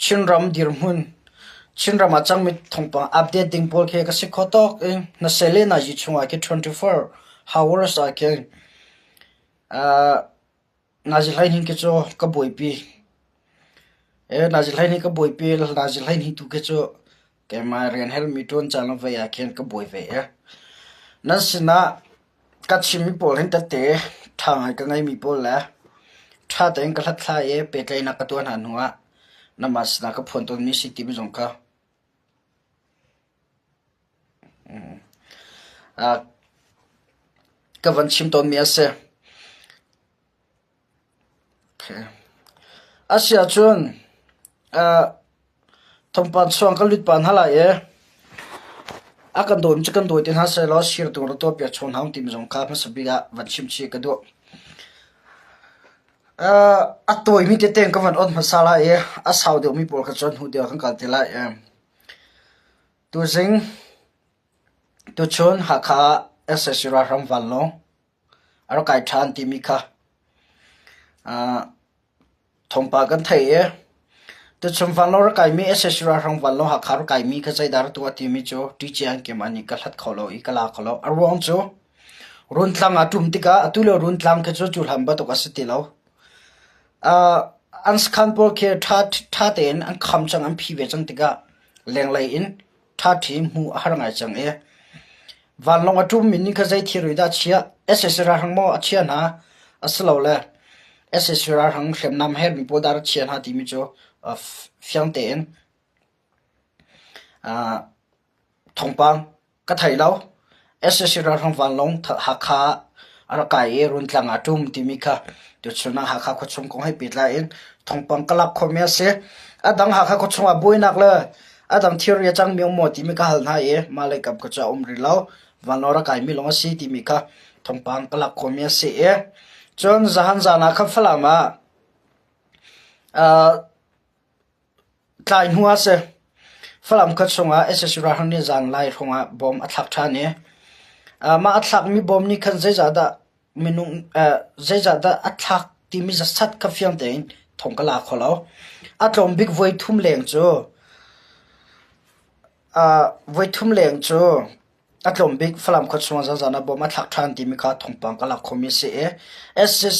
chinram dirmun chinram achang mit thongpa update ding pol khe ka sikhotok na selena ji chunga ke 24 hours a ke nazilai hin ke cho ka boipi nazilai ni ka boipi nazilai ni tu ke cho ke ma ren hel miton chalon ve ya khen ka boi ve nasina ka chimi pol hin ta te thang ka ngai mi pol la tha teng ka thla pe tlai na ka ton han huwa namas na ka phon ton mi city mi jong ka ka van chim ton mi ase asia chun thompan chuang ka lut pan hala akan dom chikan do tin ha se lo shir tu ro to pe chon ham tim jong ka ma sabiga van chim chi ka do atoi mi te teng ka van on masala a sau de mi por ka chon hu de kan ka te la tu zing tu chon ha kha ssra ram van lo aro kai than ti mi kha thompa kan thai tu chum van lo kai mi ssra ram van lo ha khar kai mi kha chai dar tu ti mi cho ti chiang ke mani ka hlat kholo I kala kholo arwong cho run tlang atum tika atulo run tlang ke cho chul ham ba to ka siti lo ans khan por ke tha ten an kham chang an phi ve chang tika leng lai in tha thi mu har ngai chang van long atum min ni kha jai thirui da chia ssra hang mo achia na aslo le ssra hang khem nam her mi podar chia na ti mi cho fyang ten thongpang ka thai lo ssra hang van long ha kha ara kai run tlang atum ti mi kha tu chuna ha kha ko chung kong hai pitla in thongpang kalak khomya se adang ha kha ko chunga boinak le adam theory chang mi mo ti mi ka hal na malai kap ko cha umri lo vanora kai mi long si ti mi ka thongpang kalak khomya se chon zahan zana kha phalama tlai nuwa se phalam kha chunga ssra hang ni zang lai thonga bom athak tha ne ma athak mi bom ni khan zai zada minung zai zada athak ti mi za sat ka fiam tein thongkala kholo atlom big voi thum leng chu voi thum leng chu atlom big phalam kha chunga za zana bom athak than ti mi kha thongpang kala khomi se ss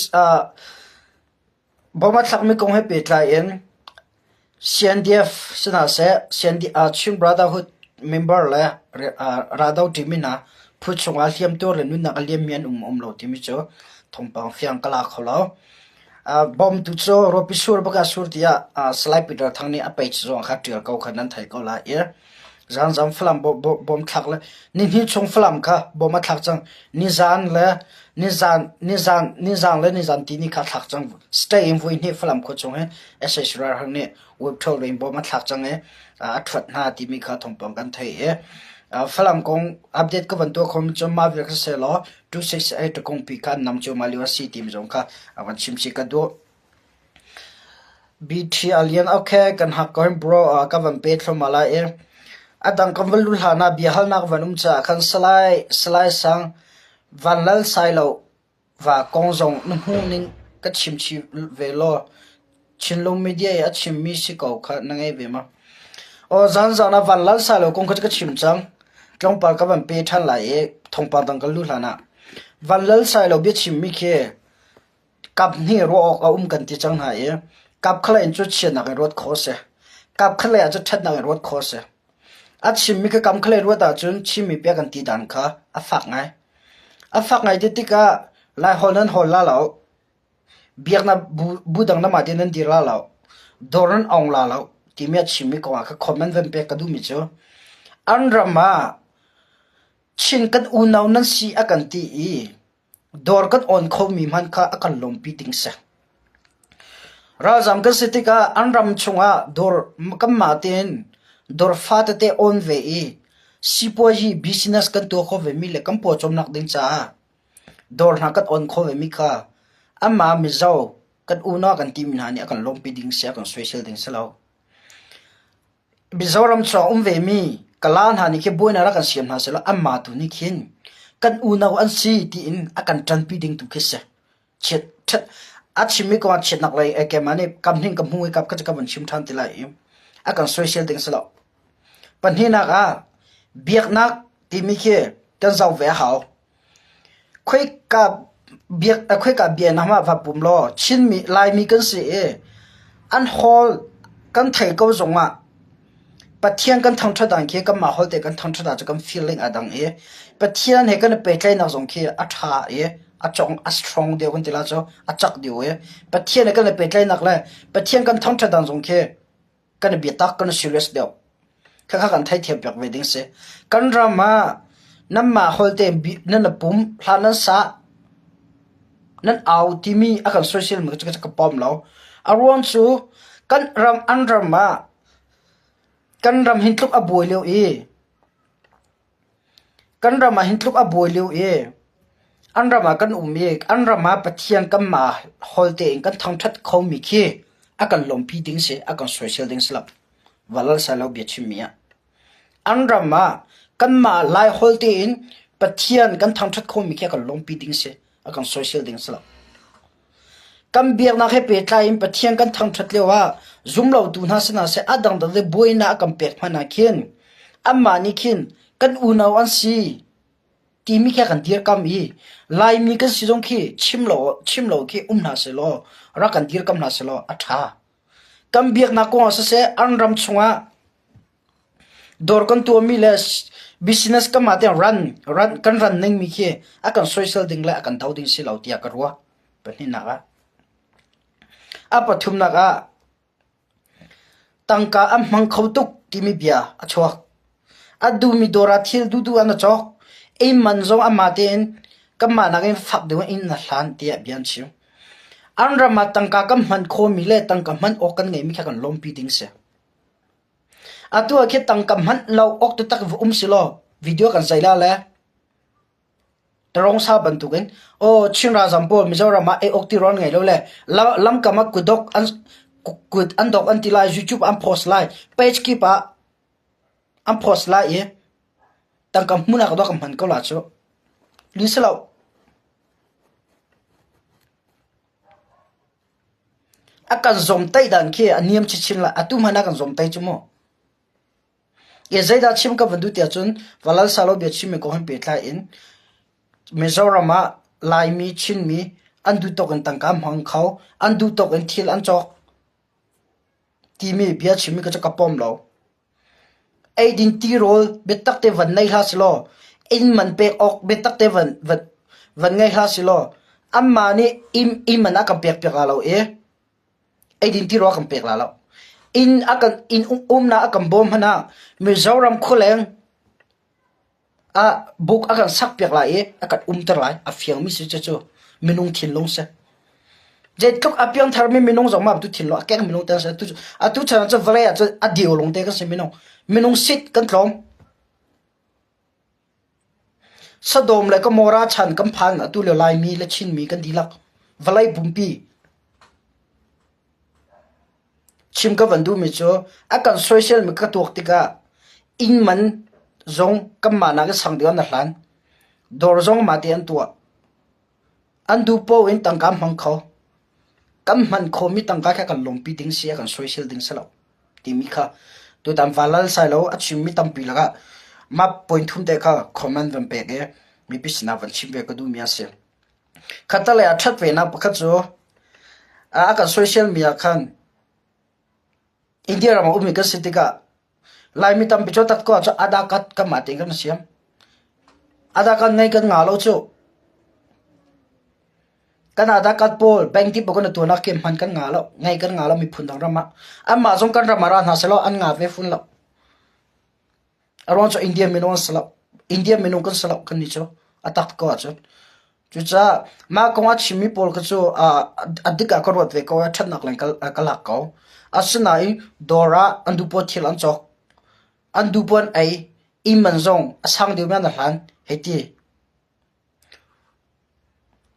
bom athak mi kong he pe tla en CNDF sina se Chung Brotherhood member la radau timina phu chunga hliam tur le nun na aliam mian lo timi cho thongpang fiang kala kholo bom tu cho ropi sur baka sur dia slide peter thangni a page zo kha tir ko khanan thai ko la zan zam flam bom thak le ni hi chung flam kha bom a thak chang ni zan le ni zan ti ni kha thak chang stay in voi ni flam ko chung ssra hang ni web thol le bom a thak chang a thot na ti mi kha thongpang kan thai phalam kong update ka van to khom chom ma vir ka se lo 268 kong pi kan nam cho maliwa si tim jong kha awan chim chi ka do bt alien okay kan ha ko bro ka van pe thlo mala adang kam valul hana bihal nak vanum cha khan salai sang vanlal sailo wa kong jong nu hu ning ka chim chi ve lo chinlo media ya chim mi si ko kha nangai ve ma o zan zana vanlal sailo kong ka chim chang trong par ka ban pe than lai thongpa dang ka lu hlana vanlal sailo bi chim mi khe kap ni ro ka kan ti chang ha kap khala en chu chen na rot kho se kap khala ja that na rot kho se a chim mi ka kam khala ro ta chun chim mi pe kan ti dan kha a fak ngai de ti ka lai holan hol la lao biak na budang na ma den dir la lao doran ong la lao ti me chim mi ko ka comment ven pe ka du mi cho an rama chin kat unaw nan si akan ti dor kat on kho mi man kha akan lom pi ting sa razam ka sitika anram chunga dor kam ma ten dor fata te on ve sipoji business kan to kho ve mi le kam po chom nak ding cha dor na kat on kho ve mi kha ama mi zo kat una kan ti min hani akan lom pi ding sa kan special ding sa lo bizoram cho ve mi kalan hani ke boina ra kan siam na sela amma tu ni khin kan una an si ti in akan tran pi ding tu khise chet achimi ko chet nak lai ke mane kam ning kam hui kap ka ban chim than ti lai akan social ding selo panhina ka biak nak timi ke kan zau ve hao khoi ka biak khoi ka bia na ma va pum lo chin mi lai mi kan si e an hol kan thai ko zonga pathian kan thang thadang ke kan ma hol te kan thang thada kan feeling adang e pathian he kan pe tlai na zong ke a tha e a chong a strong de kan tila cho a chak de we pathian kan pe tlai nak la pathian kan thang thadang zong ke kan bi tak kan serious de kha kan thai thiam pyak wedding se kan rama namma holte nan pum hlanan sa nan au timi akan social media ka pom lo aron chu kan ram an rama kan ram hintluk a boileu e kan rama hintluk a boileu e an rama kan umi an rama pathian kan ma holte kan thang that khomi khi akan lompi ding se akan social ding slap walal salo bi chimia an rama kan ma lai holte in pathian kan thang that khomi khi akan lompi ding se akan social ding slap kan biak na he pe tla in pathian kan thang that lewa zum lo tu na sana se adang da le boina akan pek phana khin amma ni khin kan unaw an si timi kha kan dir kam i lai mi kan si jong khi chimlo khi na se lo ra kan dir kam na se lo atha kan biak na ko se an ram chunga dor kan tu mi les business ka ma te run kan run ning mi khi akan social ding la akan dau ding si lo tia karwa pani na ga apa thum na ga tangka am mang khautuk timi bia achwa adu mi dora thil du an chok e manzong amaten kama na gen fak de in na hlan tia bian chiu an rama tangka kam man kho mi le tangka man okan ngai mi kha kan lompi ding se atu a khe tangka man lo ok tu tak silo video kan zaila le terong sa bantu gen o chinra zampo mizorama e ok ti ron ngai lo le lam kama kudok an kud an dok an tilai youtube an post lai page ki pa an post lai e tangka muna ka dok man ko la cho liselo akan zom tai dan ke aniam chichin la atu mana kan zom tai chumo ye zaida chim ka vandu tia chun walal salo be chim ko han pe thla in mizorama lai mi chin mi andu to kan tangka mang khau andu to kan thil an chok ti mi bia chim mi ka cha kapom lo ai din ti rol betak te van nei ha slo in man pe ok betak te van ngai ha slo amma ni im man aka pek pek alo e ai din ti ro kan pek la lo in akan in na akan bom hana mizoram khuleng a book akan sak pek la e akan ter lai a fiang mi se chu minung thin long se je tok apyang thar mi minung zong ma tu thin lo akeng minung ta se tu a tu chan cha vale a dio long te ka se minung sit kan tlom sadom le ka mora chan kam phan atu le lai mi le chin mi kan dilak valai bumpi chim ka vandu mi cho akan social mi ka tok tika in man zong kam mana ka sang dian na hlan dor zong ma ti an tua an du po in tang kam hang kho kam man kho mi tang ka kan lompi ding sia kan social ding salo ti mi kha tu tam valal sai lo a chim mi tam pi laga ma point thum te kha comment van pe ge mi pisna van chim be ka du mi ase khatale a that ve na pakha chu a ka social media khan india ram umi ka sitika lai mi tam picho tak ko cha ada kat ka ma te kan siam ada kan ngai kan nga lo chu kan ada kat pol bank ti bokon tu na kem han kan nga lo ngai kan nga lo mi phun dang rama amma jong kan rama ran ha selo an nga ve fun lo aron cho india minon selo india minon kan selo kan ni cho atak ko cho chu cha ma ko wa chimi pol ka chu adika ko rot ve ko that nak lang kal ko asna i dora andu po thil an chok andu pon ai iman zong asang de man han heti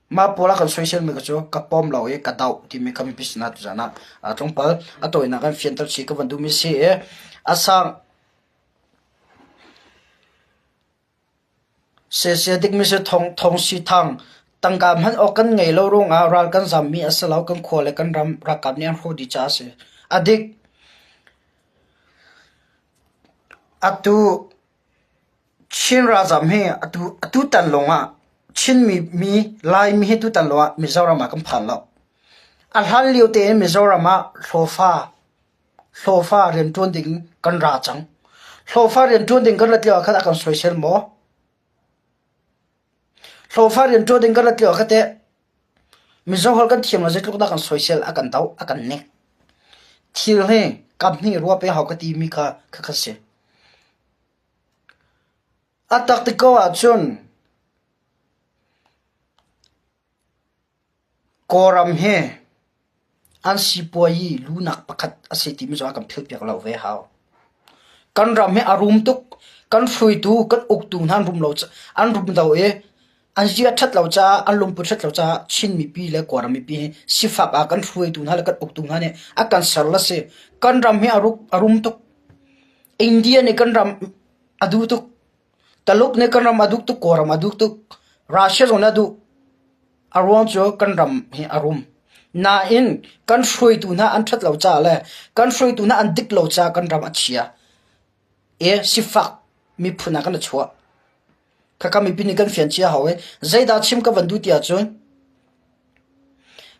ma pola kan social media cho kapom lo e kadau ti me kami pisna tu jana a tongpal atoi na kan fiantal chi ka vandu mi se e asang se dik mi se thong si thang tangka man okan ngai lo rong a ral kan zammi asalo kan khole kan ram rakap ne ho di cha se adik atu chin rajam he atu tan longa chin mi lai mi he tu tan longa Mizoram ma kam phan lo al hal liu te Mizoram ma hlofa ren ton ding kan ra chang hlofa ren ton ding kan la tia kha kan social mo hlofa ren ton ding kan la tia kha te Mizoram hol kan thiam la je tluk da kan social akan tau akan ne thil he kam ni ruwa pe haw ka ti mi kha kha se atak ti ko a chun koram he an sipoi lunak pakhat aseti mi zo kam phil pek lo ve haw kan ram he arum tuk kan frui tu kan uk tu nan rum lo an rum dau e an zia that lo cha an lum pu that lo cha chin mi pi le koram mi pi sifa a kan frui tu na le kan uk tu na ne akan sar la se kan ram he arum tuk India ne kan ram adu tuk taluk ne kan ram aduk tuk koram aduk tuk Russia zona du arwan cho kan ram he arum na in kan frui tu na an that lo cha le kan frui tu na an dik lo cha kan ram achia e sifa mi phuna kan chua kaka mi pini kan fian chia hawe zaida chim ka vandu tia chon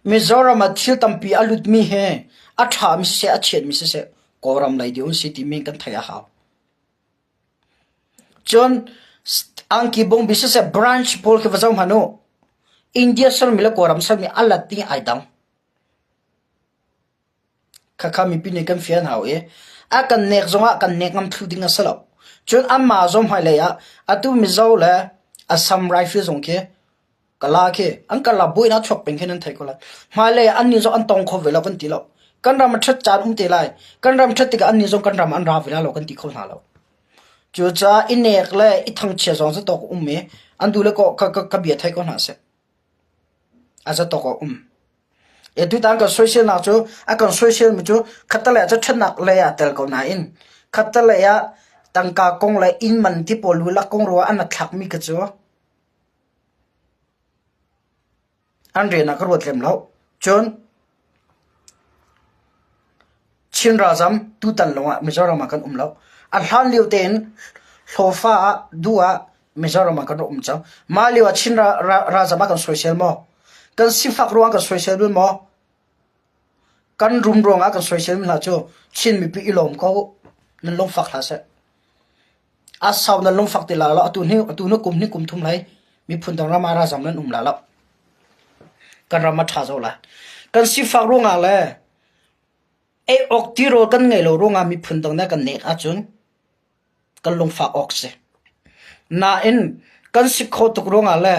Mizoram ma thil tampi alut mi he a tha mi se a chet mi se koram lai diun city mi kan thaya ha chon angki bong bi se branch pol ke wazam hano India sal mila koram sal mi alati aidam kaka mi pini kan fian hawe akan nek zonga kan nek ngam thu dinga salo chun amma zom hai le ya atu Mizo le Assam rifle zong ke kala ke an kala boina chok pen khenan thai kola ma le an ni zo an tong kho vela kan ti lo kan ram that chan te lai kan ram that ti ka an ni zo kan ram an ra vela lo kan ti khol na lo chu cha inek le I thang che zong za tok me an du le ko ka bia thai ko na se a za tok e tu tang ka social na chu a kan social mi chu khatale cha thanak le ya tel ko na in khatale ya tangka kong le in man ti polu la kong ro an thak mi ka chu an re na ka ro tlem lo chon chin rajam tu tan longa Mizoram ma kan lo al han liu ten hlofa duwa Mizoram ma kan chaw ma liwa chin rajam ma kan social mo kan sifak ruang kan social mo kan rum ronga kan social mi la chu chin mi pi ilom ko nan long fak la se asaw nan long fak ti la la atu no kum thum lai mi phun dang rama rajam nan la la kan rama tha zo la kan sifak ronga le e ok ti ro kan ngai lo ronga mi phun dang na kan ne a chun kan long fak ok se na in kan sikho tuk ronga le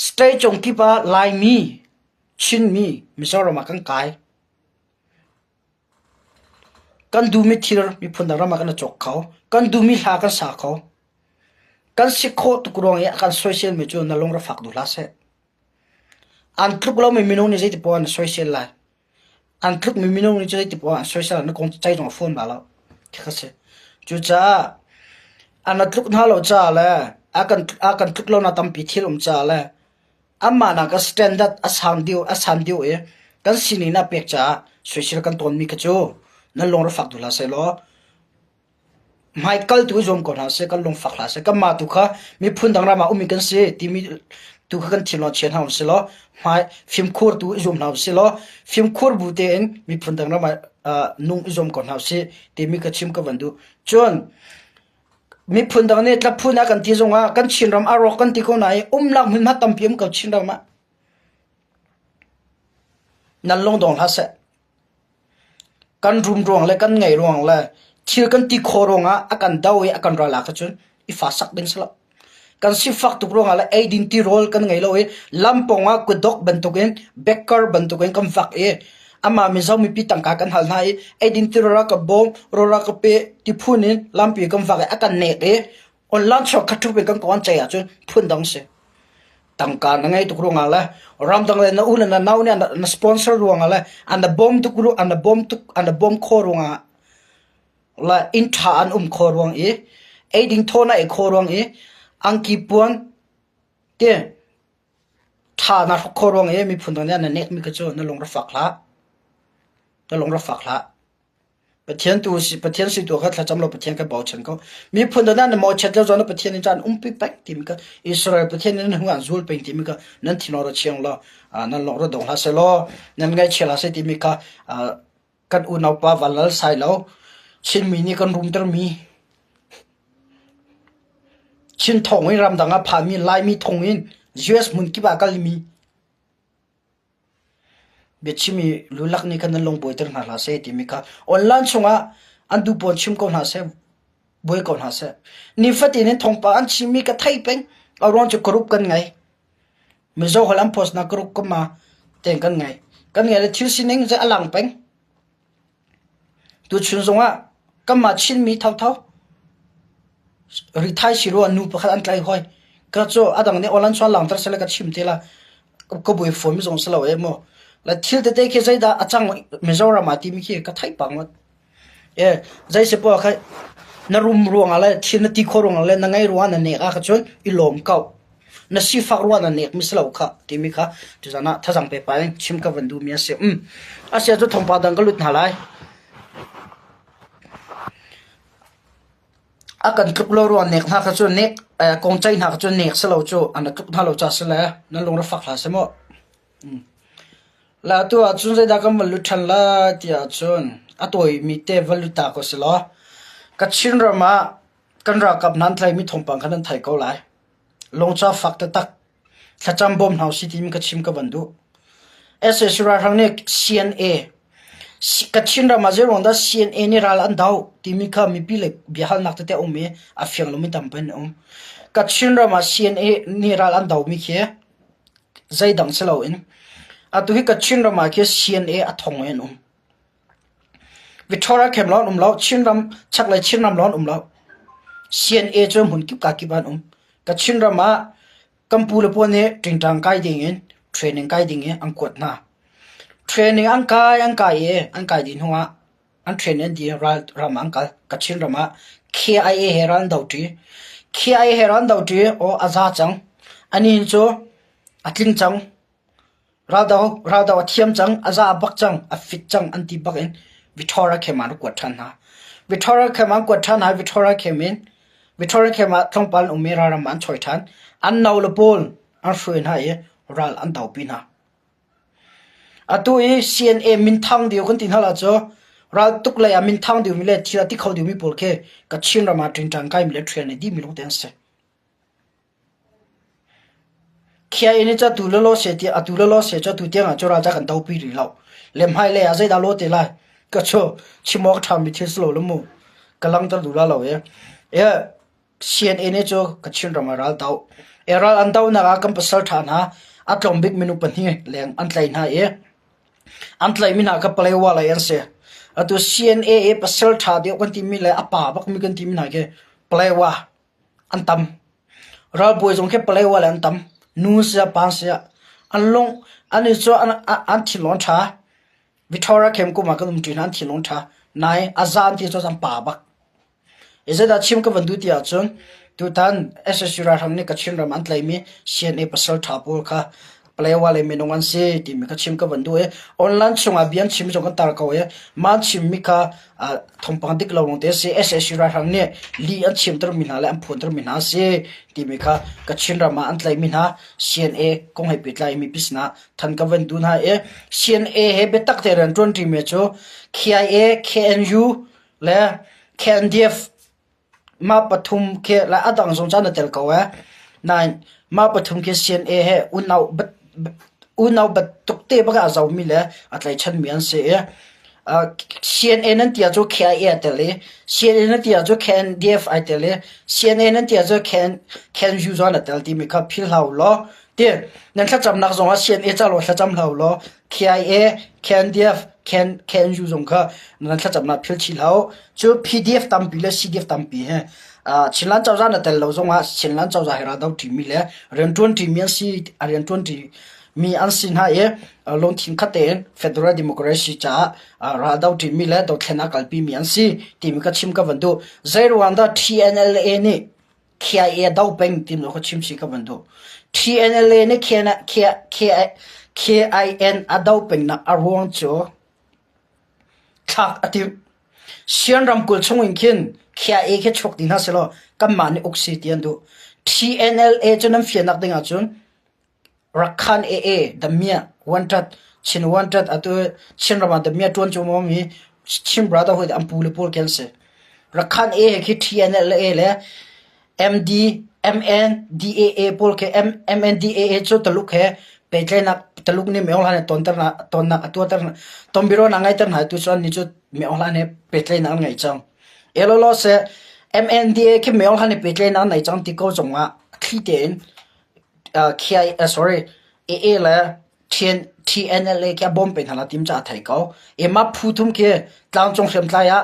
stay chong ki pa lai mi chin mi Mizoram ma kan kai kan du mi thir mi phun dang rama kan chok khao kan du mi ha kan sa khao kan sikho tuk rong ya kan social mi chu na long ra fak du la se an truk lo mi minong ni jeti pon social la an truk mi minong ni jeti pon social na kong chai jong phone ba lo khase chu cha an truk na lo cha la akan truk lo na tam pi thil cha la amma na ka standard asan diu e kan sini na pek cha social kan ton mi ka chu na long ra fak du la se lo Michael tu zom ko na se kan long fak la se ka ma tu kha mi phun dang ra ma umi kan se ti mi tu kan thilo chen ha se lo mai film khur tu zom na se lo film khur bu te en mi phun dang ra ma nung zom ko na se ti mi ka chim ka vandu chon mi phun dang ne tla phuna kan ti zonga kan chin ram aro kan ti ko nai lak min ma tam pim ka chin ram ma nan long dong ha se kan rum rong le kan ngai rong le thil kan ti khoronga akan dawi akan ra la ka chun I fa sak ben sala kan si fak tu ronga la identity role kan ngai lo e lamponga ku dok bantuken becker bantuken kam fak e ama mi zaw mi pitang ka kan hal nai identity ra ka bom ra ka pe ti phunin lampi kam fak e akan ne e on lan chok khatu be kan kon chaya chun phun dang se tangka na ngai tu ronga la ram dang le na ulan na naw ne na sponsor ronga la and the bomb tu kuru and the bomb kho ronga la in tha an kho rong e aiding thona e kho rong e angki puan te tha na kho rong e mi phun na nek mi ka chu na long ra fakla pathian tu si pathian si tu kha thla cham lo pathian ka bau chen ko mi phun da na mo chet lo zona pathian in chan pi pak tim ka israel pathian in hu an zul pe tim ka nan thino ro chiang lo nan lo ro dong la se lo nan ngai chela se tim ka kan u nau pa walal sai lo chin mi ni kan rum ter mi chin thong in ram danga pha mi lai mi thong in us mun ki ba kal mi bechimi lulak ni kan long boiter na la se timi ka online chunga andu pon chim ko na se boy ko na se ni fati ni thongpa an chimi ka thai peng aron chu group kan ngai mi zo holam post na group ko ma ten kan ngai le thil sining za alang peng tu chun zonga kam ma chin mi thau thau ri thai shiro anu pa khan tlai hoi ka cho adang ni online chwa lang tar sele ka chim tela ko boy form zong selo emo la thil te ke zai da achang Mizoram ati mi ki ka thai pang e zai se po kha na rum ruang ala thil na ti khorong ala na ngai ruan na ne ka chon ilom kau na si fak ruan na ne mi selo kha ti mi kha tu jana thajang pe pa chim ka vandu mi ase ase to thong pa dang ka lut na lai akan tuk lo ruan nek na ka chon nek kong chai na ka chon nek selo chu an tuk na lo cha sela na long ra fak la se mo la tu a chun zai da kam lu than la tia chun a toi mi te valu ta ko se lo ka chin ra ma kan ra kap nan thlai mi thong pang khan thai ko lai long cha fak ta tak thacham bom hau si tim ka chim ka bandu ss ra rang ne cna ka chin ra ma je ronda cna ni ral an dau timi kha mi pi le bihal nak te ome a fiang lo mi tam pen ka chin ra ma cna ni ral an dau mi khe zai dang chelo in atu hi ka chin ram ke cna a thong en Victoria kemlon lo chin ram chak lai chin ram lon lo cna chom hun kip ka ki ban ka chin ram ma kampu le pone ting tang kai ding in training kai ding ang kot na training ang kai din huwa an training di ram ang ka chin ram ma kia heran dau ti o aza chang ani cho atling chang radao thiam chang aza bak chang a fit chang anti bak en Victoria keman ko than ha Victoria kema thongpal umera ram an choi than an naw le pol an fruin ha e ral an dau pin ha atu e cna min thang dio kon tin hala cho ral tuk la ya min thang dio mi le thira ti khau dio mi pol ke ka chin ra ma tring tang kai mi le train di mi lo den se kia ini cha tu lo se ti atu lo se cha tu tiang a chora cha kan dau pi ri lo lem hai le a zai da lo te lai ka cho chimok tham mi this lo mu kalang ta du la lo e cna ne cho ka chin ra ma ral dau e ral an dau na ka kam pasal than ha atlom big menu pan hi leng an tlai na e an tlai mi na ka play wala yan se atu cna e pasal tha de kon ti mi le apa bak mi kan ti mi na ke play wa an tam ral boy jong ke play wala an tam nu sia pan sia an long ani cho an thi lon tha Victoria kem ko ma ka dum tin an thi lon tha nai azan ti cho sam pa bak izeda chim ka vandu ti a chon tu tan ssc ra ham ne ka chin ram an tlai mi cna pasal tha pol kha play wale mi nongan se ti mi ka chim ka vandu e online chunga bian chim jong ka tar ka we ma chim mi ka thompang dik lo long te se ssc ra ham ne li an chim tar mi na le an phun tar mi na se ti mi kha ka chin ram an tlai mi na cna kong hai pitlai mi pisna than ka vandu na e cna he betak te ran 20 me cho kia knu le kndf ma pathum ke la adang zong chan tel ko wa nine ma pathum ke cna he unau bat tukte baga zaw mi le atlai chan mi an se cna nan tia jo kia tele cna nan tia jo kndf I tele cna nan tia jo can use on tel ti mi kha phil haw lo te nan tha cham nak zong a cna cha lo tha cham haw lo kia kndf can use zong kha nan tha cham na phil chi haw chu pdf tam pi le cdf tam pi he chinlan chaw za na tel lo zong a chinlan chaw za hera daw ti mi le ren 20 mi si ren 20 mi an sin ha e long thin khaten federal democracy cha ra daw ti mi le do thena kalpi mi an si ti mi ka chim ka vandu zero anda tnla ni kia daw peng tim no chim si ka vandu tnla ni kin adaw peng na arwong cho thak ati sian ram kul chung in kin khia e khe chok din ha selo kam mani oxygen du TNLA chunam fianak dinga chun rakhan AA damia wanted chin wanted atu chin rama damia ton chumo mi chin brotherhood ampul pol kense rakhan A ki TNLA le MD MNDAA pol ke MNDAA chu taluk he petlena taluk ni meol hane ton na atu tar tombiro na ngai tar na tu chon ni chu meol hane petlena ngai chang elolo se MNDA ke meol hane petlena ngai chang ti ko chonga thiten KI sorry AA la TNLA ke bom pen hala tim cha thai ko ema phuthum ke tlang chong sem tla ya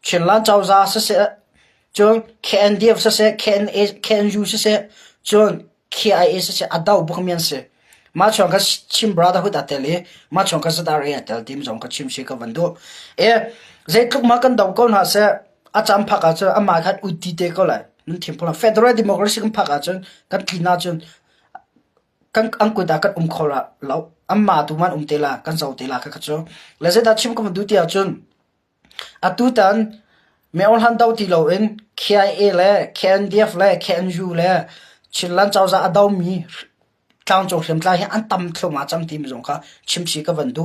chinlan chawza se chon KNDF se KNU se chon KIA se adau bukmian se ma chong ka chim brotherhood atele ma chong ka sadar ya tel tim jong ka chim shi ka vandu zaitluk ma kan daw ko na se acham phaka cho ama khat uti te ko lai nun thim pula federal democracy kan phaka chon kan thina chon kan angku da kan khola law amma tu man tela kan zau tela ka cho le ze da chim ko vandu ti a chon atu tan me on han dau ti lo in KIA le KNDF le KNU le chinlan chawza adau mi tlang chong sem tla hi an tam thloma chang tim jong kha chimsi ka vandu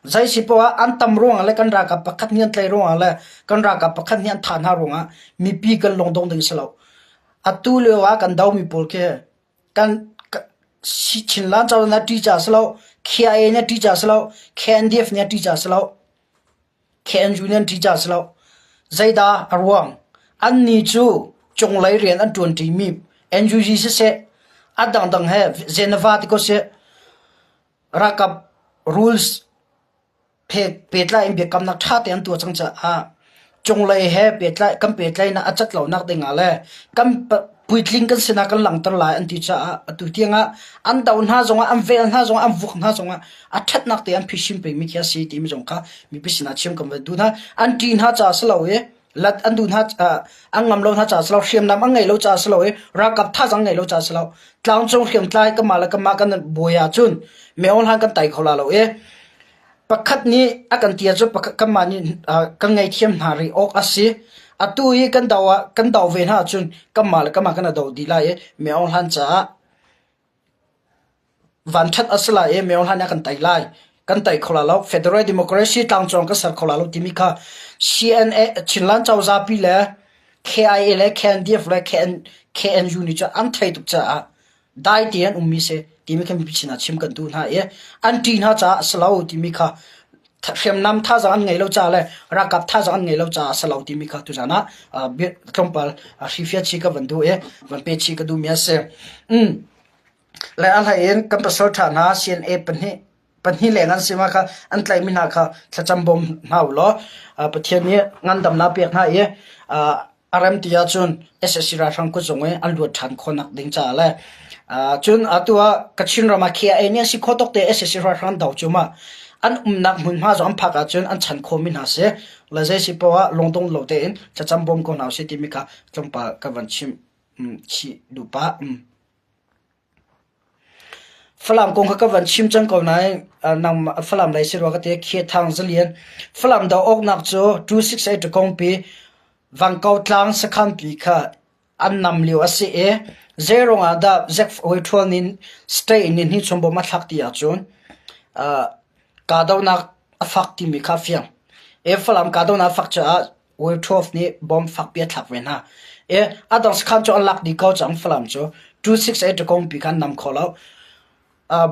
zai si po an tam rong le kan ra ka pakhat nian tlai rong le kan ra ka pakhat nian than ha ronga mi pi kan long dong ding selo atu le wa kan dau mi pol ke kan si chinlan chawza na ti cha selo KIA na ti cha selo KNDF na ti cha selo KNU na ti cha selo zaida arwang an ni chu chong lai rian an 20 mi NUG se adang dang he Geneva ko se rakap rules petla im be kam nak tha te an tu chang cha a chong lai he petla kam petlai na achat lo nak dinga le kam puitling kan sina kan lang tar lai an ti cha atu tianga an down ha zonga am vel ha zonga am vuk ha zonga a that nak te an phishim pe mi kya si ti mi jong ka mi pisina chim kam du na an tin ha cha slo lat andun ha angam lo ha cha slo siam nam angai lo cha slo rakap tha jang ngai lo cha slo tlang chong khiam tlai ka mala ka ma kan boya chun meol han kan tai khola lo pakhat ni akan tia chu pakhat ka mani ka ngai thiam na ri ok asi atu yi kan daw ve ha chun ka mala ka ma kan daw di la meol han cha van that asla meol han kan tai lai kan tai khola lo federal democracy tang chong ka sar khola lo timika CNA chinlan chawza pi le KIA le KNDF le KNU ni cha an thai tu cha dai tian ummi se timika mi pichina chim kan tu na an tin ha cha slau timika threm nam tha jang ngai lo cha le rakap tha jang ngai lo cha slau timika tu jana be kompal rifia chi ka vandu van pe chi ka du mia se le an ha en kan pasal tha na CNA panhi le ngan sima kha an tlai mina kha thacham bom hau lo pathian ni ngan dam na pek na aram tia chun SSC ra thang ko chongwe an lu than khonak ding cha le chun atua kachin rama khia enia si khotok te SSC ra thang dau chuma an nak mun ma zo am phaka chun an chan kho min ha se la je si pawa longdong lo te in thacham bom ko naw se ti mi kha chompa ka van chim chi du pa Falam kong ka van chim chang ko nai nam falam lai sirwa ka te khie thang zalian falam da ok nak cho 268 kong pi wang kau tlang sakhan pi kha an nam liu ase zero nga da zek oi thol nin stay in hi chombo ma thak ti a chon ka daw nak afak ti mi kha fiam falam ka daw na fak cha oi 12 ni bom fak pi thak wen ha adang sakhan cho lak di ko chang falam cho 268 kong pi kan nam kholo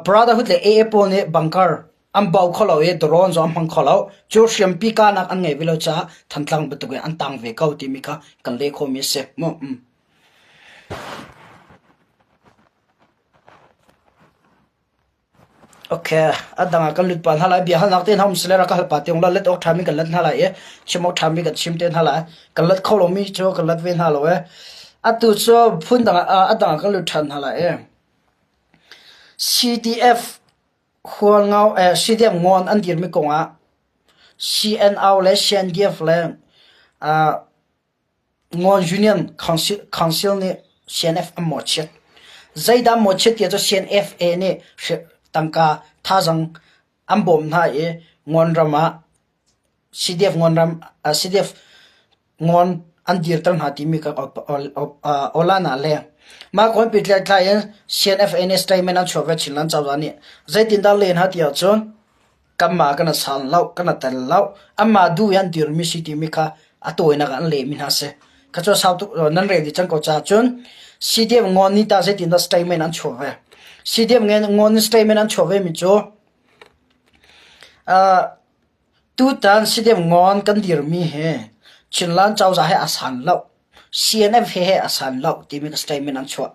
brotherhood le AA po ne bunker am bau kholo drone zo am hang kholo chu siam pi ka nak an ngai velo cha thantlang betu an tang ve kau ti mi kha kan le kho mi se mo okay adanga kan lut pan hala bi hal nak ten hom selera ka hal pa te ongla let ok thami kan lat hala chimo thami ka chim ten hala kan lat kholo mi cho kan lat ven halo atu cho phun danga adanga kan lut than hala CDF hual ngau CDF ngon an dir mi konga CNAO le CNDF le ngon union council ni CNF amochet zaida mochet ya cho CNF ni tangka thajang ambom na ngon rama CDF ngon ram CDF ngon an dir tan hati mi ka olana le ma kon pitla client CNFNS statement an chove chilan chawani zaitin da len hatia chon kamma kana san lau kana tal lau amma du yan dir mi city mi ka atoina kan le min ha se ka cho sau tu nan re di chan ko cha chon CDF ngon ni ta zaitin da statement an chove CDF ngon statement an chove mi cho tu tan CDF ngon kan dir mi he chinlan chau za he asan lau CNF he asan lau ti mi ka statement an chwa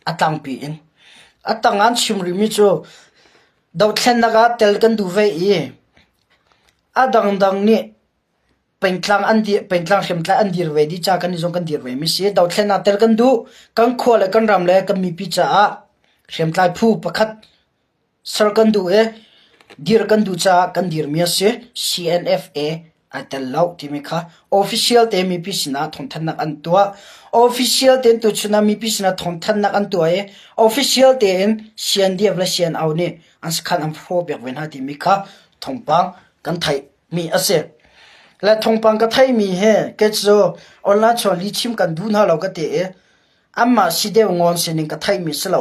atang pi in atangan chimri mi cho daw thlen naga tel kan du ve I adang dang ni penklang hem tla an dir ve di cha kan jong kan dir ve mi si daw thlen na tel kan du kan khole kan ram le kan mi pi cha a hem tla phu pakhat sar kan du dir kan du cha kan dir mi se CNFA atel lau ti mi kha official te mi pi sina thon than nak an tua official ten tu chuna mi pi sina thon than nak an tua official ten CNDF la CN au ni an skhan am pho bek wen ha ti mi kha thongpang kan thai mi ase la thongpang ka thai mi he ke zo onla cho li chim kan du na lo ka te amma CDF ngon sining ka thai mi selo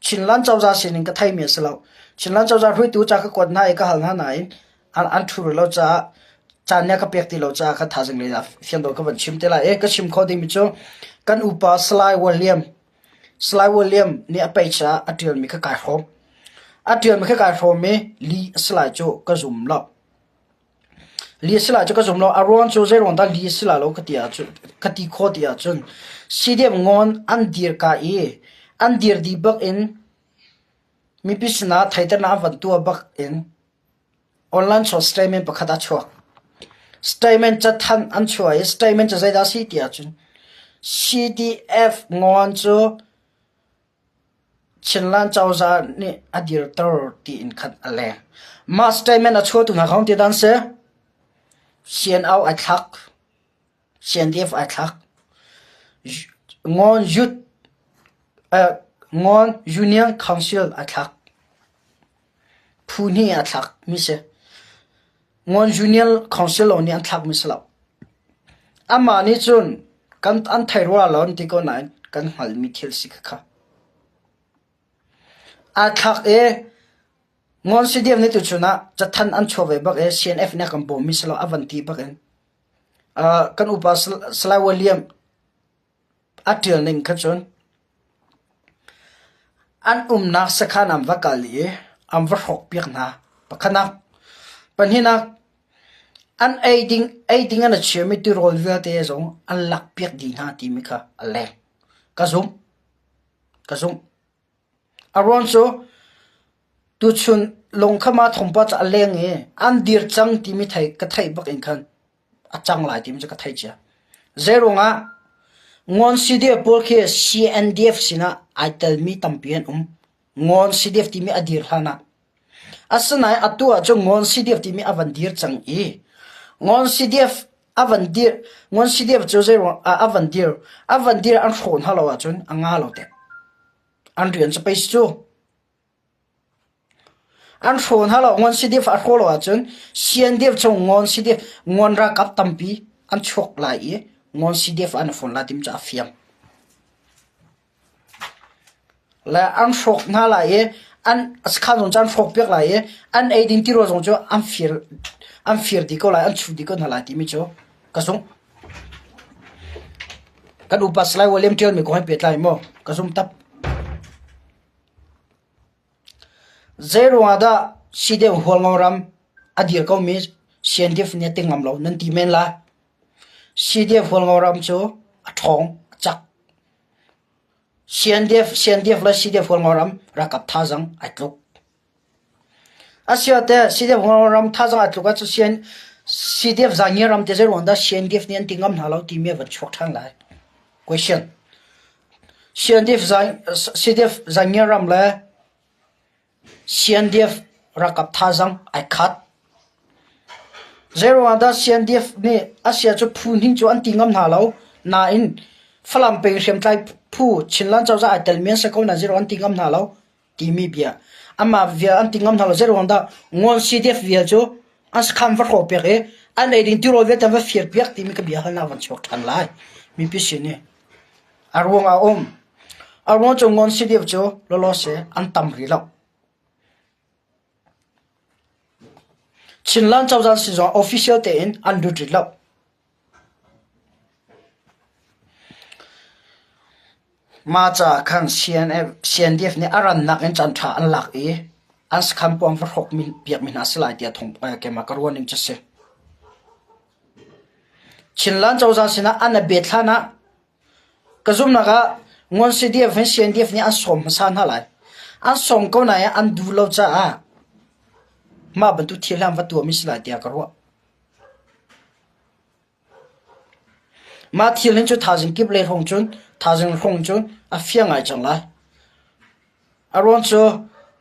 chinlan chawza sining ka thai mi selo chinlan chawza hui tu cha ka kot na ka hal na nai an thu lo cha chanya ka pek ti lo cha kha thajing le la fian do ka ban chim te la ka chim kho ding mi cho kan upa Sly William ni apai cha atil mi ka kai hom me li Sly cho ka zum lo li Sly cho ka zum lo aron cho ze ron da li Sly lo ka tia chu ka ti kho tia chun CDF ngon an dir ka an dir di bak in mi pisna thaita na van tu bak in online so statement pakhata cho statement cha than an choi statement cha zaida si tia chun CDF ngon cho chinlan chawza ni adir tor ti in khat ale ma statement a cho tu na khong ti dan se CNO athak CNDF athak ngon youth ngon union council athak phuni athak mi se ngon union council oni an thak mislo ama ni chun kan an thairwa lon ti ko nai kan hal mi thil sikha a thak ngon CDF ni tu chuna chathan an chove bak CNF na kan bom mislo avanti bak kan upa Sly William atil ning kha chun an na sakhanam vakali am va hok piak na pakhana panhina an aiding an chemi ti rol via te zong an lak piak di na ti mi kha ale kazum aron so tu chun long khama thompa cha leng an dir chang ti mi thai ka thai bak in khan a chang lai ti mi ka thai cha zero nga ngon CDF por ke CNDF sina aitel mi tampian ngon CDF ti mi adir hana asanai atua cho ngon CDF ti mi avandir chang ngon CDF cho zero avandir an khon halo a chun anga lo te an rian space chu an khon halo ngon CDF a kholo a chun CNDF cho ngon CDF ngon ra kap tampi an chok lai ngon CDF an phone la tim cha fiam la an shok na la an skhan jong chan phok pek la an aiding ti ro jong cho am fir di ko la an chu di ko na la ti mi cho kasung kan upa Sly William tel mi ko han pet lai mo kasum tap zero ada CDF hol ngoram adir ko mi CNDF ne tengam lo nan ti men la CDF hol ngoram cho athong chak CNDF la CDF hol ngoram rakap thajang atluk asiate CDF hol ngoram thajang atluk chu CDF zangiram te zero onda CNDF ne tingam halo ti me va chok thang lai question CDF zangiram la CNDF rakap thajang ai khat zero onda CNDF ne asia chu phun chu an tingam halo na in falam pe sem tlai phu chinlan chawza atel men sa ko na zero an tingam halo ti mi bia ama via an tingam halo zero onda ngon CDF via chu as kham va kho pe anh ấy định tiêu về tao phải biết thì mình cái bia hơn nào vẫn chọc thằng lại mình biết gì nè arwong a arwong trong ngon xí điệp cho lo sẽ ăn tầm rì lọc chín lan châu gian sử dụng official tên ăn được rì lọc mà cha khang CNDF ne aran nak en chan tha an lak e an skam pom for hok min piak min aslai tia thong ke ma karwan ning chase chinlan chawza sina an be thlana kazum naga ngon CDF en CNDF ni an som san halai an som ko na ya an du lo cha a ma ban tu thilam wa tu mi slai tia karwa ma thilen chu thajin kip le hong chun thajin hong chun a fiang ai chang lai aron chu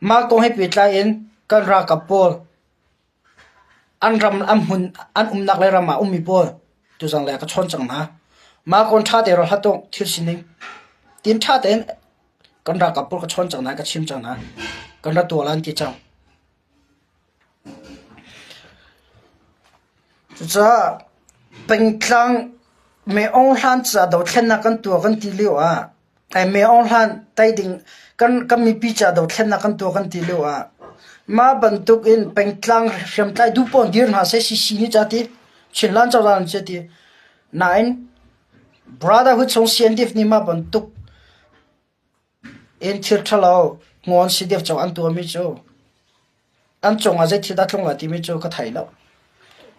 ma ko he pitla in kan ra kapol an ram am hun an nak le rama mi pol tu jang le ka chon chang na ma kon tha de ro ha to thil sining tin tha den kan ra kapol ka chon chang na ka chim chang na kan ra to lan ti chang cha peng tlang me ong han cha do thlen na kan tu kan ti liu a ai me ong han tai ding kan mi pi cha do thlen na kan tu kan ti liu a ma ban tuk in peng tlang hrem tai du pon dir na se si ni cha ti chinlan cha ran che ti nine brotherhood song CNDF ni ma ban tuk in thir thalo ngon CNDF chaw an tu mi chu an chong a je thi da thlong la ti mi chu ka thai lo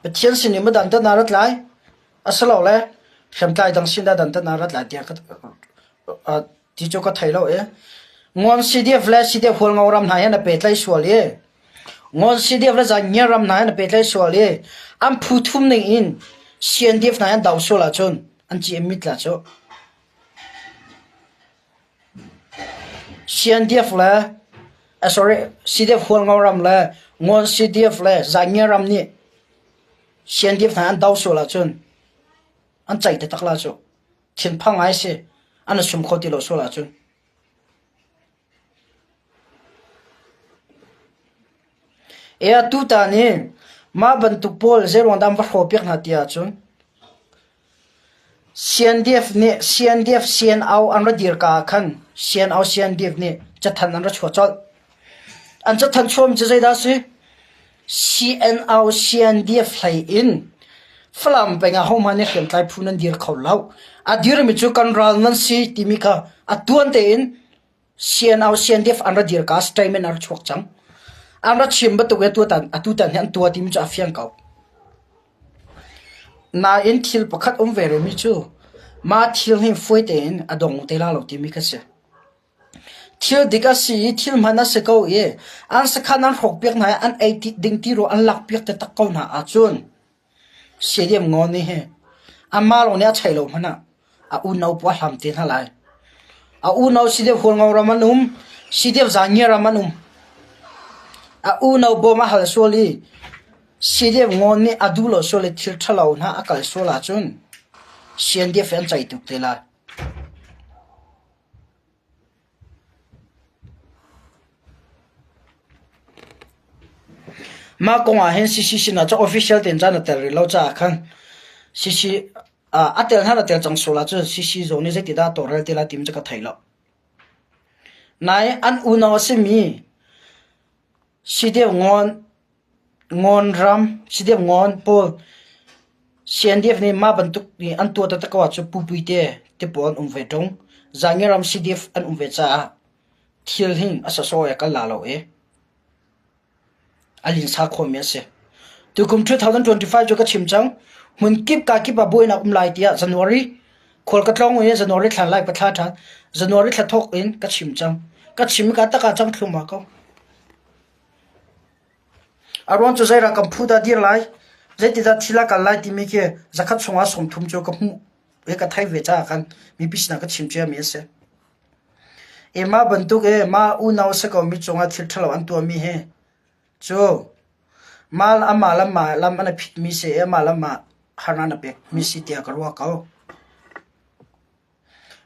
be thian sin ni ma dan ta na rat lai asalo le hrem tai dang sin da dan ta na rat lai tia ka ti chu ka thai lo e ngon CDF le CDF hol ngauram na ya na pe tlai sual e ngon CDF le za nyaram na ya na pe tlai sual e am phuthum nei in CNDF na ya daw so la chon an chi emit la cho CNDF le sorry CDF hol ngauram le ngon CDF le za nyaram ni CNDF na ya daw so la chon an chai te takla cho thin phang ai se an sum khoti lo so la chon e tu ta ni ma ban tu pol zero dam va khopiak na tia chun CNDF ni CNDF CNAO an ra dir ka khan CNAO CNDF ni chathan an ra chhachal an chathan chom che zai da si CNAO CNDF hlai in flam penga hom hani khem tlai phunan dir khawlau a dir mi chu kan ral nan si timika atuan te in CNAO CNDF an ra dir ka statement ar chhok chang amra chimba to tu tan atu tan han tu tim cha fiang kau na in thil pakhat vere mi chu ma thil hi foiten adong te la lo ti mi ka se thil dika si thil mana se ko e an sa khanan hok pek na an 80 ding ti ro an lak pek te tak ko na a chun sedem ngon ni he ama lo ne chai lo mana a u nau po ham te na lai a u nau sidem hol ngau ramanum sidem zanya ramanum a u nau bo ma hal soli sidem ngon ni adulo soli thil thalo na akal sola chun CNDF an chai tuk te la ma konga hen CCC na cha official ten jana tel lo cha khan CC atel hana tel chang sola chu CC zone je ti da to rel te la tim cha ka thailo nai an u no se mi sidem ngon ram sidem ngon pol CNDF ni ma bantuk ni an tu ta ka wa chu pupui te pon ve tong zangeram CDF an ve cha thil hin asa so ya ka la lo e alin sa kho me se tu kum 2025 jo ka chimchang mun kip ka ki ba boina lai tia January kolkatlong e January thlan lai patha tha January thla thok in ka chimchang ka chim ka ta ka chang thluma ko arwan chu zaira kam phuda dir lai zeti da thila ka lai ti mi ke zakhat songa som thum cho ka mu e ka thai ve cha kan mi pisna ka chim che me se e ma bantuk e ma u naw se ko mi chonga thil thalo an tu mi he cho mal amala ma lam ana phit mi se e mala ma harana pe mi si tia karwa ka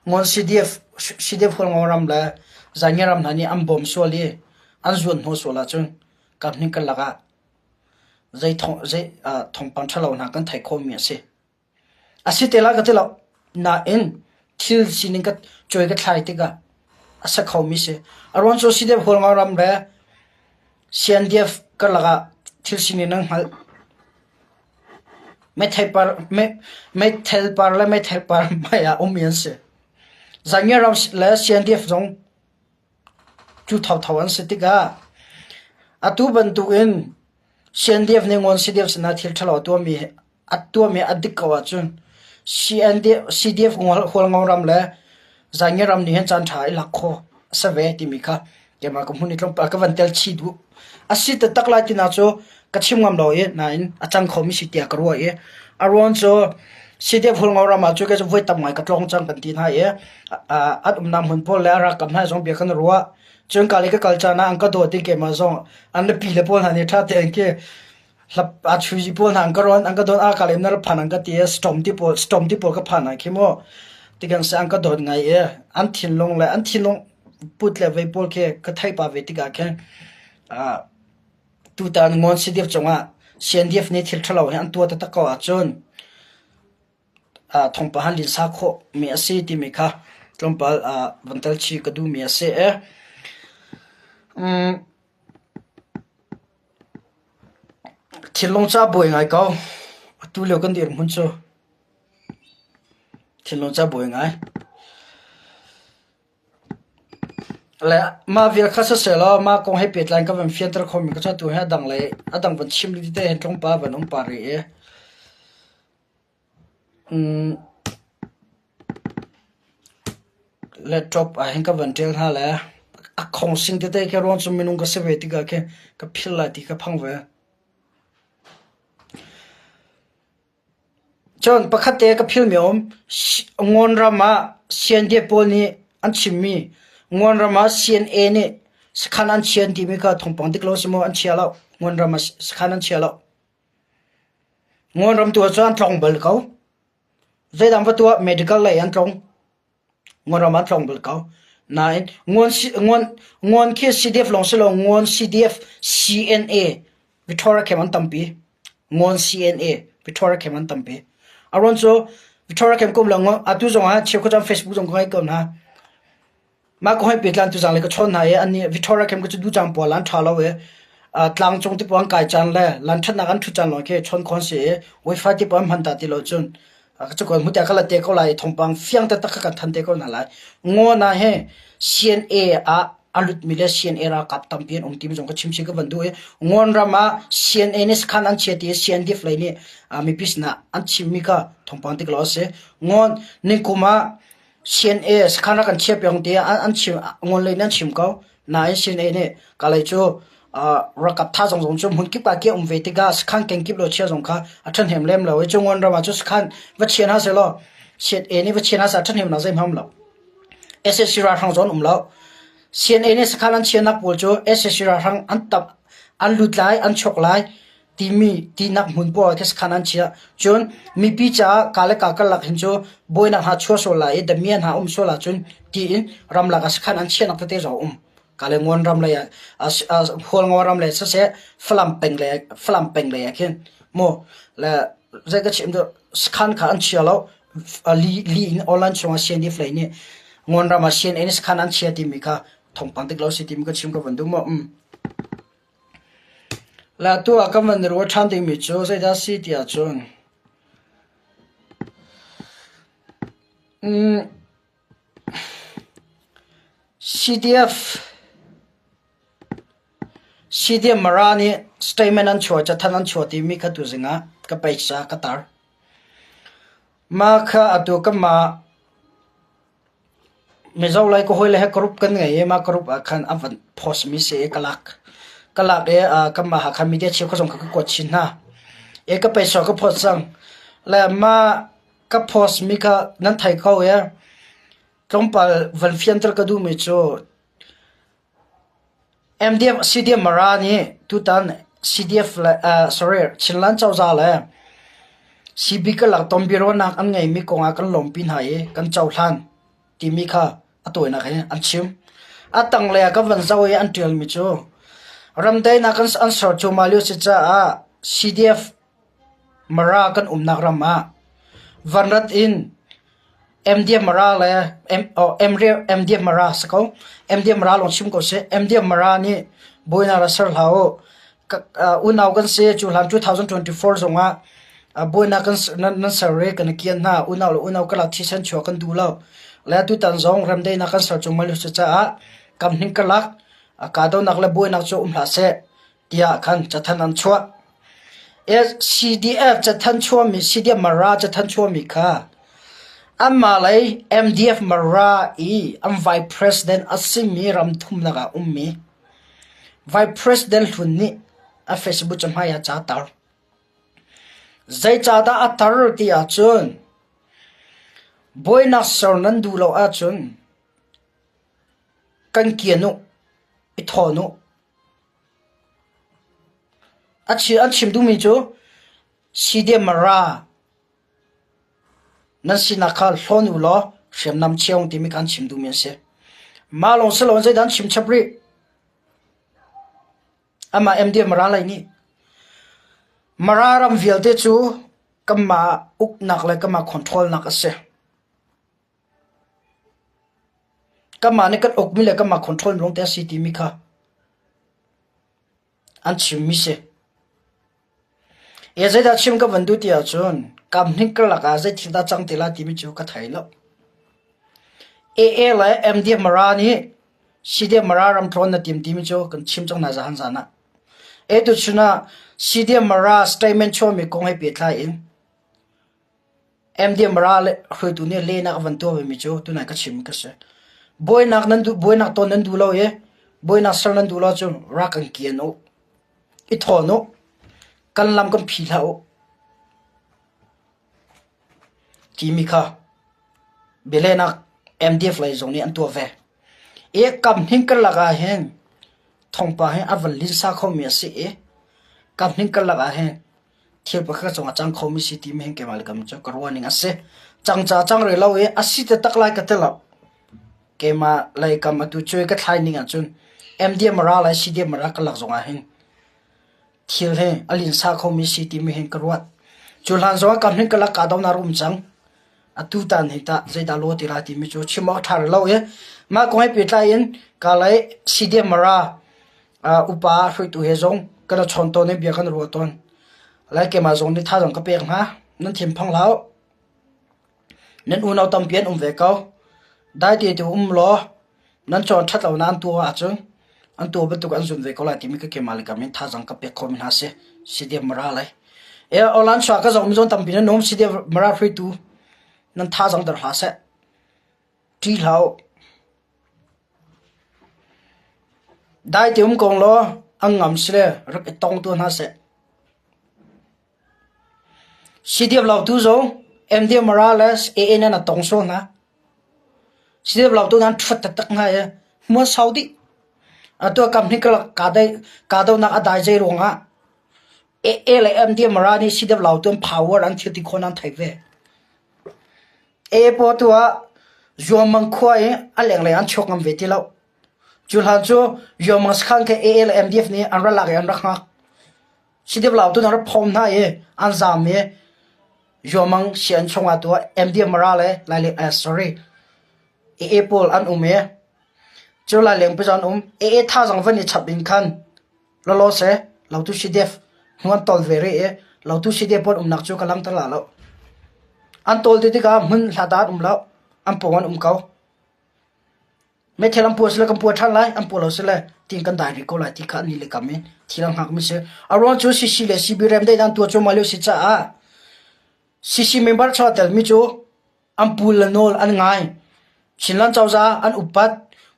ngon CDF hol ngoram la zanyaram nani am bom soli an zun ho sola chun kapni ka laga zai thong pan thalo na kan thai khom mi se asitela ka telo na in thil sinin ka choi ka thlai te ka asa khomi se aron so sidep hol ngaram le CNDF ka laga thil sinin nang hal me thai par me thel par la me thel par maya omian se zanya ram la CNDF jong chu thau thau an se te ka atu ban tu in CNDF ne ngon CDF na thil thalo to mi adik kawa chun CDF hol ngawram le zangiram ni hen chan thai lakho save ti mi kha kema ko huni tlong pa ka vantel chi du asit takla ti na cho kachim ngam lo e nain achang khomi sitia karwa e aron cho CDF hol ngawram ma chu ke voi tam mai ka tlong chang kan tin ha e at nam hun pol la ra kam na jong be khan ruwa chung kali ka kalcha na angka do ti ke ma zong an le pi le pol ha ni tha te ke lap a chu ji pol hang ka ron angka don a kalem na phan angka ti storm ti pol ka phan na ki mo ti gan sang ka don ngai e an thin long put le ve pol ke ka thai pa ve ti ga ke tu tan ngon CDF chonga CNDF ni thil thalo han tu ta ka wa chon thong pa han lin sa kho mi ase ti mi kha tlompal vantal chi ka du mi ase e thiên long cha bồi ngay câu tu liệu con điểm hun cho thiên long cha bồi ngay lẽ mà việc khác sẽ lo mà con hay biết lại các bạn phiền tới không mình có cho tu hay đằng lại đằng vẫn chim đi tới trong ba vẫn ông bà rồi lẽ drop hay các bạn treo ha lẽ không sinh tới cái rong chúng mình không có sẽ về thì cái phiền lại thì cái phăng về chọn pakhat te ka phil miom ngon rama CNDF pol ni an chimmi ngon rama CNA ni skhan an chian ti mi ka thongpang dik lo simo an chialo ngon rama skhan an chialo ngon ram tu chuan tlong bel ko zai dam tu medical lai an tlong ngon rama tlong bel ko nine ngon ke CDF long selo ngon CDF CNA Victoria keman tampi ngon CNA Victoria keman tampi aron so Victoria kem kom lang atu zong ha cheu ko jam Facebook jong kai kom na ma ko hai petlan tu jang le ko chon na ye ani Victoria kem ko chu du jang polan thalo we tlang chong ti pang kai chan le lan that na kan thu chan lo ke chon khon se wifi ti pam han ta ti lo chun chu ko mu ta kala te ko lai thong pang fiang ta ta ka than te ko na lai ngo na he CNA alut mile CNA ra kap tampian tim jong ko chimchi ka bandu e ngon rama CNA ne skhan an cheti CNDF lai ni mi pisna an chimmi ka thongpang tik lo se ngon ni kuma CNA skhan kan che pyong te an chim ngon lai nan chim ko na CNA ne kalai chu ra kap tha jong jong chum hun ki pa ke ve ti ga skhan keng kip lo che jong kha athan hem lem lo e chu ngon rama chu skhan va chen ha se lo CNA ni va chen ha sa athan hem na zai ham lo SSC ra thang zon lo CNA ne sakhalan chianak pol cho SSC ra hang an lut lai an chok lai ti nak mun po ke sakhanan chia chon mi pi cha kale ka kal lak hin cho boina ha chho so lai da mian ha so la chun ti in ram la ka sakhanan chianak te zo kale ngon ram la ya hol ngor ram le se flam peng le ya ken mo la za ka chim do skhan kha an chia lo li in online chong CNDF lai ni ngon ram CNA skhan an chia ti mi ka thong pang tik lo si tim ka chim ka bandu mo la tu a ka man ro than ding mi cho sai da si tia chon CDF marani statement an chua cha than an chua ti mi ka tu zinga ka paisa ka tar ma kha atu ka ma me zau lai ko hoi le group kan ngai ma group khan avan post mi se kalak e kama ha khan media che ko jong ka ko chin na e ka paisa ko post sang la ma ka post mi ka nan thai ko ya trompal van fianter ka du me cho MDF CDF marani tutan CDF sorry chinlan chau za la CB ka lak tombiro nak an ngai mi ko nga kan lompin ha e kan chau hlan ti mi kha atoi na khe an chim atang le ka van zawi an tel mi chu ram dai na kan answer chu malio si cha CDF mara kan nagrama vanrat in MDF mara le MDF mara sako MDF mara long sim ko se MDF mara ni boina rasar lao unaw kan se chulan 2024 zonga boina kan nan sarre kan kian na unaw kala thisan chho kan du lo la tu tan zong ramdei na kan sar chumal su cha kam ning kalak ka do nak le boina chu la se tia kan chathan an chwa CDF chathan chwa mi CDF mara chathan chwa mi kha amma lai MDF mara am vice president asimi ram thum naga ummi vice president hunni a Facebook cham haya cha tar zai cha da atar ti a chun boina sar nan du lo a chun kan kianu I thonu an chim du mi chu CDF mara nan sinakal hlonu lo shem nam cheong ti mi kan chim du mi se ma long se long zai dan chim chapri ama MDF mara lai ni mara ram vialte chu kama uk nak le kama control nak ase kama ne kat ok mi le kama control long te city mi kha an chim mi se ye zai da chim ka vandu ti a chun kam ning kar la ka zai thida chang te la ti mi chu ka thai lo la MDF mara ni CDF mara ram thron na tim ti mi chu kan chim chang na za han za na tu chuna CDF mara statement cho mi kong hai pe thai in MDF mara le hui tu ne le na van to mi chu tu na ka chim ka se boy nak to nan du lo ye boy nak sar nan du lo chu ra kan kian o I thono kan lam kan phi la o ki mi kha belena MDF lai zong ni an to ve kam hing kan laga hen thong pa hen aval lin sa kho mi se kam hing kan laga hen thil pa kha chong chang kho mi si ti mi hen ke mal kam cho karwani ase chang cha chang re lo asi te tak lai ka te lo ke ma lai kam tu choi ka thai ni nga chun MDF mara lai CDF mara ka lak zong a hen thil he alin sa kho mi si ti mi hen karwat chulhan zo kam hing kan la ka daw na rum chang atu tan hita zai da lo ti ra ti mi chu chimo thar lo ma ko hai pi tlain ka lai CDF mara upa hui tu he zong kana chon to ne bia kan ro ton lai ke ma zong ni tha jong ka pek ha nan thim phang lao nan u nau tam pian ve kau dai ti tu lo nan chon that lo nan tu a chung an tu betu kan zum ve ko la ti mi ka ke mal ka min tha jong ka pek ko min ha se CDF mara lai olan chwa ka zong mi zong tam pian nom CDF mara hui tu nan tha jong dar ha se ti lao dai ti kong lo ang ngam sle rak tong tu na se CDF law tu zo MDF Morales na tong so na CDF law tu nan thut tak na ye mo saudi ato kam ni ka dai na adai jai ronga la MDF Morani CDF law tu power an thiti khonan thai ve po tu a zo mang khoi a leng le an chok ngam ve ti lo chulhan chu yom skhan ke MDF ni an ra la an rakha CDF law tu na phom na ye an zam ye yomang sian chonga tu MDF Morale lai le sorry pol an ume chu la leng pe jan tha jang vani chapin khan lo se law tu CDF huan tol ve re law tu CDF pon nak chu kalam ta la lo an tol ti ka mun la da lo an pon kau me thelam pos la kam po than lai am polo se le tin kan dai ko la ti kha ni le kam thilam hak mi se aron chu si le CBRM dai dan tu chu malio si cha a CC member cha tel mi chu am pul nol an ngai chinlan chawza an upat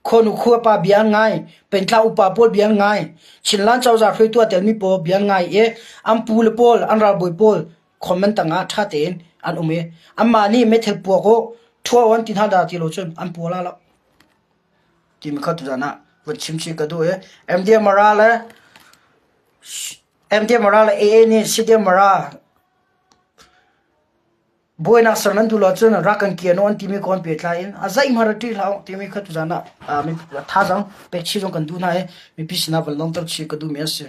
khonu khuwa pa bian ngai pentla upa pol bian ngai chinlan chawza hloi tu tel mi po bian ngai am pul pol an ra boy pol comment tanga tha ten an ume amma ni me thel po ko thua wan tin ha da ti lo chun an pola la tim kha tu jana wat chim chi ka do MDF Morale ni CDF Mara boy na sarnan tu lo chun rakan kiano an timi kon pe tlain azai marati lao timi kha tu jana mi tha jang pe chi jong kan du na mi pisina val long tar chi ka du me se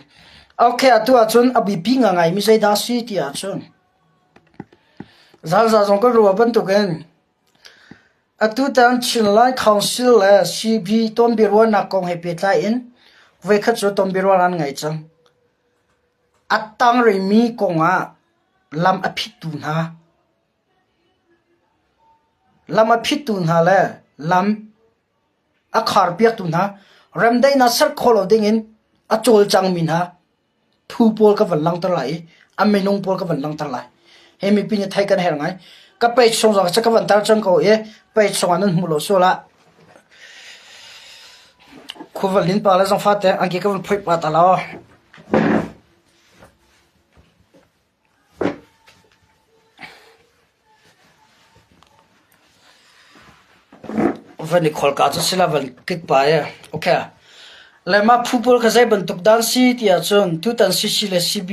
okay atu achun abi pi nga ngai mi sei da si ti achun zal za jong ko ro ban tu gen atu tan chinlai council la cb tom birwa na kong he pe tla in ve kha chu tom birwa ran ngai chang atang ri mi konga lam aphit tu na lam aphit tu na la lam akhar piak tu na ram dai na sar kholo ding in achol chang min ha thu pol ka van lang tar lai amenung pol ka van lang tar lai hemi pin thai kan her ngai ka pe song za cha ka van tar chang ko e pe song an mu lo so la khu valin pa la jong fa te an ki ka van phoi pa ta la van ni khol ka cha sila van kik pa ya okay lema football ka zai ban tuk dan si tia chon tu tan si si le cb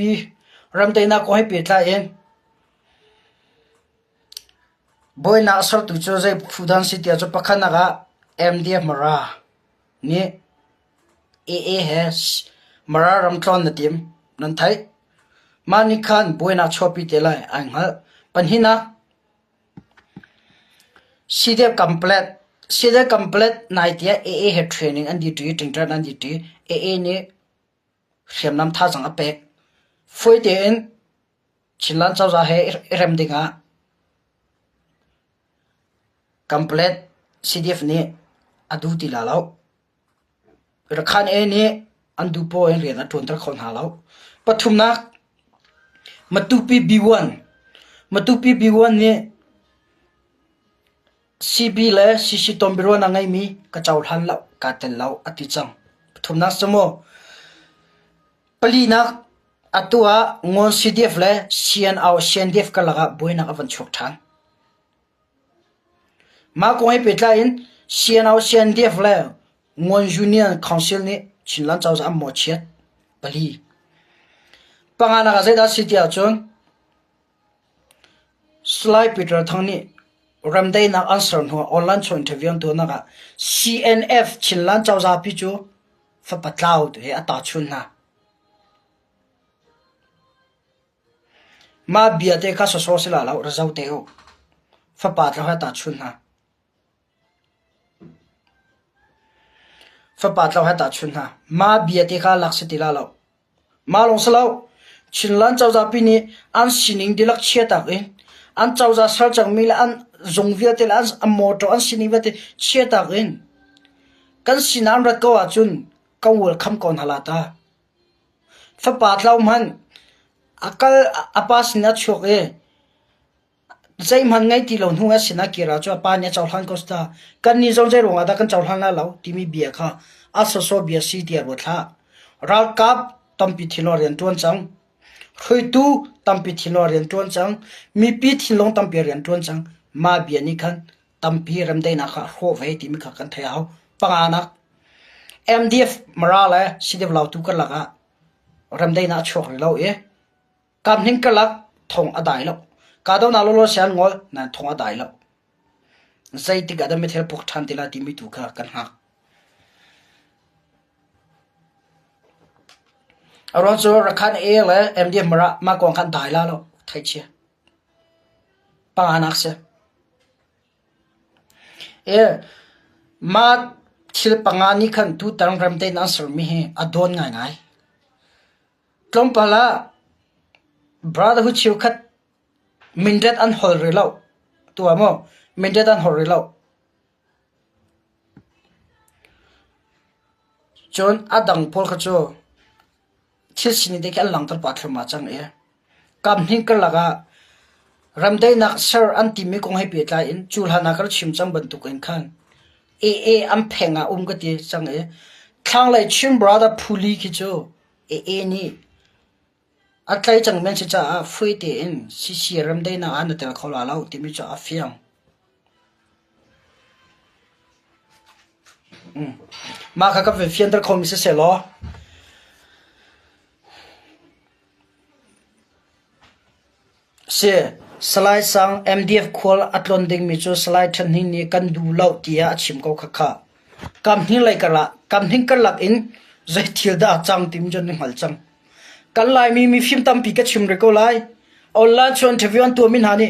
ram dai na ko he pe tla en boy na asar tu cho zai fudan si tia cho pakhana ga mdf mara ni aa has mara ram klon na tim nan thai mani khan boy na chopi te lai ang hal panhina sidep complete night ya aa head training and the ting and the aa ni sem nam tha jang apek foi ten chinlan chaw za he rem dinga complete cdf ni adu ti la law rakhan e ni andu po en re na ton tra khon ha law pathumna matupi b1 ni cb le cc tombiro na ngai mi ka chaw than law ka tel law ati chang pathumna samo palina atua ngon cdf le cndf ka laga boina avan chok than ma ko he petla in cndf le ngon union council ni chinlan chaw am mo chet pali pangana ga zeda sitia chon slide peter thangni ramdai na answer no online cho interview to na ga cnf chinlan chaw za pi chu fa patlaw de ata chun na ma bia te ka so sila law result te ho fa patla ha ta chun na fa patlaw ha ta chun na ma bia te ka lak se tila law ma long salaw chinlan chaw za pi ni an sining dilak chia tak in an chaw za sar chang mil an zong via tel an amoto an sining vate chia tak in kan sinam rat ko achun ka welcome kon halata fa patlaw man akal apas na chok e zai man ngai ti lo hunga sina kira cho pa nya chawhan kosta kan ni jong jai ronga da kan chawhan la lo timi bia kha aso so bia si dia ro tha ral kap tampi thilo ren ton chang khoi tu tampi thilo ren ton chang mi pi thilong tampi ren ton chang ma bia ni khan tampi ram dai na kha ho ve timi kha kan thayau pangana mdf marala sidev law tu ka laga ram dai na chok lo e kam ning ka lak thong adai lo ka do na lo sian ngol na thong adai lo zai ti ga da me thel pok than tila ti mi tu kha kan ha aron so rakhan e le mdf mara ma kong khan dai la lo thai che pa anak se e ma thil pangani khan tu tang ram te na sur mi he adon ngai ngai tlom pala brotherhood chiu khat mindet an hol re lo tu amo mindet an hol re lo chon adang pol kha cho thil sini de kan lang tar pa thma chang e kam hing ka laga ramdai nak sir anti mi kong hai pe tla in chul hana kar chim chang ban tu kan khan e am phenga ga ti chang e thang lai chim brother phuli ki cho e ni atlai chang men cha fui te in si ramdai na an tel khola lau ti mi cha afiang ma kha ka ve fian der khomi se lo se slide sang mdf khol atlon ding mi chu slide than hin ni kan du lau tia achim ko kha kam hin lai kala kam hin kar lak in zai thil da chang tim jon ni hal chang kan lai mi film tam pi ka chim re ko lai online chon thevian tu min hani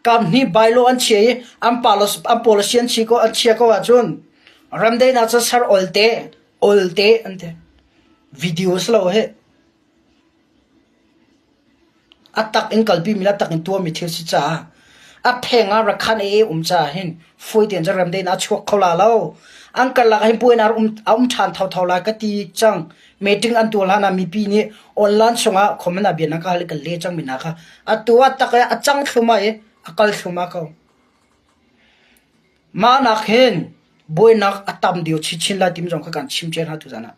kam ni bailo an che am policy an chi ko an chia ko wa chun ramdei na cha sar olte ante videos lo he atak in kalpi mila tak in tu mi thil si cha a phenga rakhan e cha hin foi ten ja ramdei na chok khola lo angkal la hin puin ar than thau la ka ti chang meeting an tu la na mi pi ni online songa khomna bi na ka le ka le chang mi na kha atua taka achang thuma e akal thuma ko ma na khen boy nak atam dio chi chin la tim jong ka kan chim chen ha tu jana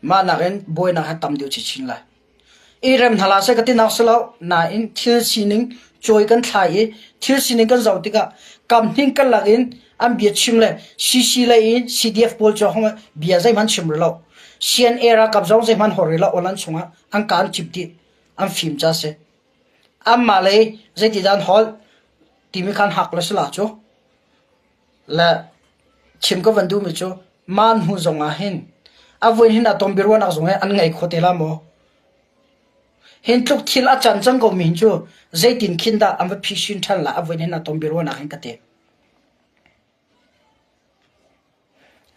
ma na khen boy nak atam dio chi chin la irem thala se ka ti nak slo na in thil sining choi kan thlai thil sining kan zautika kam hing kan lagin am bia chimle cc le in cdf pol cho homa bia zai man chim lo cn era kap zong zai man horila olan chunga ang kan chipti am film cha se am male zai ti dan hol timi khan hak la sla cho la chim ko vandu mi cho man hu zonga hin avoin hin atom birwan ak zonga an ngai khotela mo hin tluk thil a chan chang ko min chu zai tin khinda am phishin thal la avoin hin atom birwan ak hin kate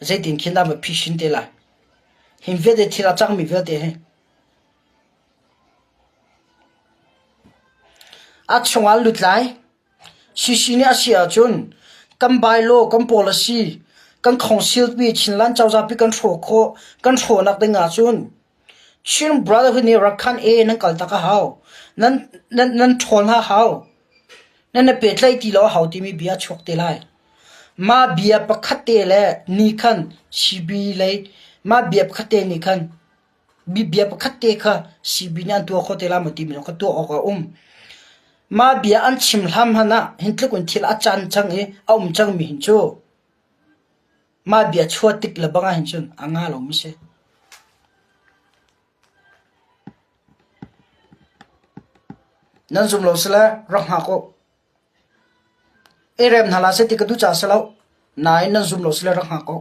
zai tin khinda ma phishin te la hin ve de thila chang mi ve de he a chungal lut lai shishini asia chun kam bailo kam policy kan council bi chinlan chawza pi kan thro kho kan thro nak de nga chun chin brotherhood ni rakhan e nan kal taka haw nan thon ha haw nan na petlai ti lo haw ti mi bia chok te lai ma bia pakhate le ni khan sibi le ma bia pakhate ni khan bi bia pakhate kha sibi nan tu kho te la ma ti mi kho tu o ka ma bia an chim hlam hana hintluk un thil a chan chang e chang mi hin chu ma bia chhuat tik la banga hin chun anga lo mi se nan zum lo sala rang ha ko erem nhala se ti ka du cha salo nai nan zum lo sala rang ha ko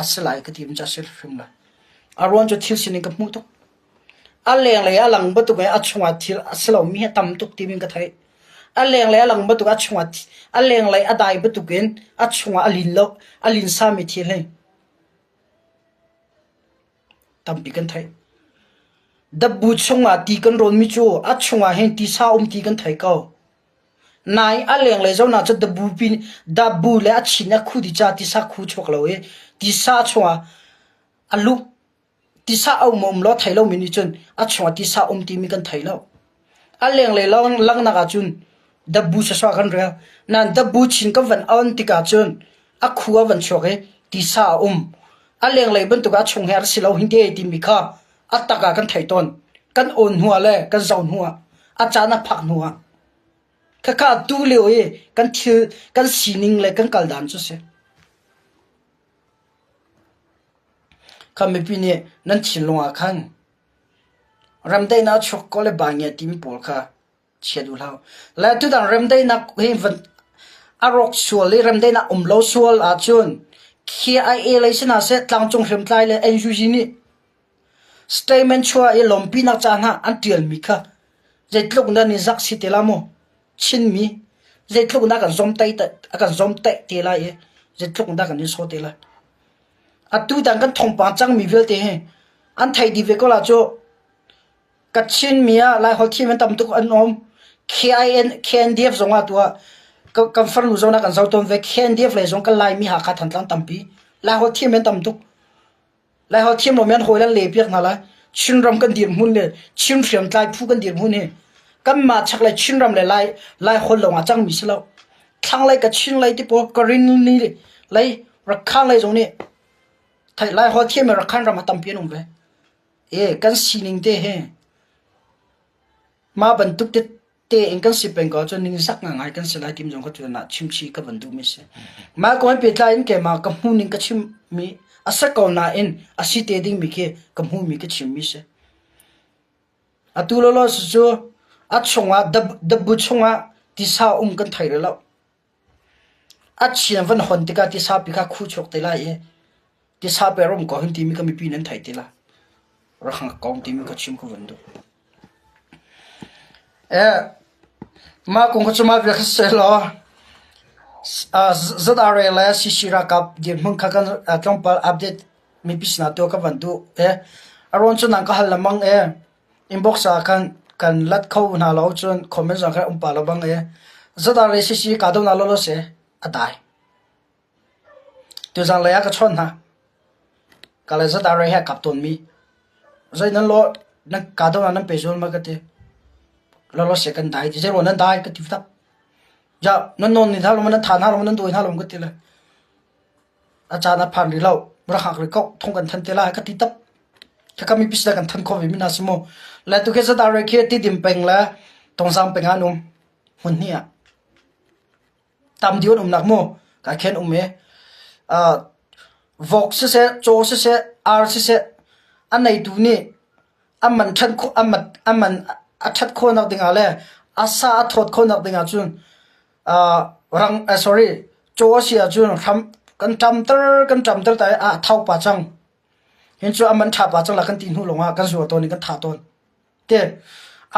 asalai ka tim cha sel film la arwan jo thil sin ka mu to aleng le alang batu ga achunga thil aslo mi tam tuk timin ka thai aleng le alang batu achunga aleng le adai batu gen achunga alin sa mi thil he tam pi kan thai dabbu chunga ti kan ron mi chu achunga hen ti sa ti kan thai ko nai aleng le zona cha dabbu le achina khu di cha ti sa khu chok lo e ti sa chunga alu ti sa au mom lo thailo mini chun achwa ti sa ti mi kan thailo aleng le lang na ga chun dabbu sa swa kan re nan dabbu chin ka van on ti ka chun a khuwa van choke ti sa aleng le ban tu ga chung her silo hinde ti mi kha ataka kan thaiton kan on huwa le kan zaun huwa achana phak huwa kha tu le oe kan thil kan sining le kan kaldan chu se kami pini nan chilunga khan ramdai na chok ko le bangya tim pol kha chedul haw la tu dan ramdai na heaven arok sual le ramdai na umlo sual a chun kia le sina se tlang chung hrem tlai le nju ni statement chua e lompi na chana antial mi kha zeitluk na ni zak si telamo chin mi zeitluk na kan zom tai te la e zeitluk na kan ni so te la atu dang kan thong pa chang mi vel te he an thai di ve ko la cho kachin mia lai hol thi men tam tu an om KNDF zonga tua kan far nu zona kan zauton ve KNDF le zong kan lai mi ha kha than tlang tampi lai hol thi men tam tu lai hol thi mo men hoila le piak na la chin ram kan dir mun le chin friam tlai phu kan dir mun he kan ma chak le chin ram le lai hol lo nga chang mi selo thang lai ka chin lai ti po korin ni lai rakha lai zong ni thai lai ho thiam ra khan ram tam pian ve e kan sining te he ma ban tuk te en kan sipen ko chon ning sak nga ngai kan selai tim jong ko tu na chimchi ka ban du mi se ma ko pe tla in ke ma ka hu ning ka chim mi asa ko na in asi te ding mi ke ka hu mi ka chim mi se atulo lo su a chunga bu chunga ti sa kan thai re lo a chian van hon ti ka ti sa pi ka khu chok te la e ti sa pe rom ko hin ti mi ka mi pi nan thai ti la ra khang kong ti mi ka chim ko vandu ma kong ko chuma ve khse lo zadare la shishira kap di mong kha kan atong pal update mi pisna to ka vandu aron chu nang ka hal lamang inbox a kan lat kho na lo chun comment sa kha pa lo bang zadare shishi ka do na lo se atai tu jang la ya ka chon na ka la zadare ha kap ton mi zai nan lo na ka do na nan pe jol ma ka te lo se kan dai je ro nan dai ka ti tap ja non non ni thalo man tha na lo man doi na lo ko ti la acha na phan ri lo ra khak ri ko thong kan than te la ka ti tap ka kami pisda kan than ko vi mina simo la tu ke sa da re khe ti dim peng la tong sam peng anum hun nia tam dion nak mo ka khen me vok se cho se ar se an nei tu ni amman than ko amman athat ko na dinga le asa athot ko na dinga chun rang sorry cho sia chun ram kan tam ter ta thau pa chang hin chu aman tha pa chang la kan tin hu longa kan zo to ni kan tha ton te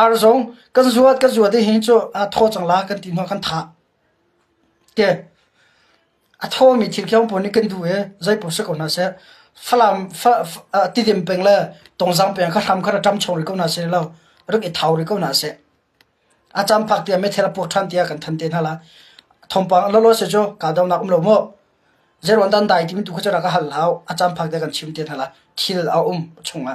ar zong kan zuat de hin chu tho chang la kan tin hu kan tha te tho mi thil kyang po ni kan du zai po se ko na se falam ti dim peng la tong sang peng kha tham kha tam chong ri ko na se lo ruk e thau ri ko na se acham phak tia me thera po than tia kan than te na la thompang lo se jo ka daw na lo mo zero dan dai tim tu khara ka hal hau acham phak de kan chim te thala thil a chunga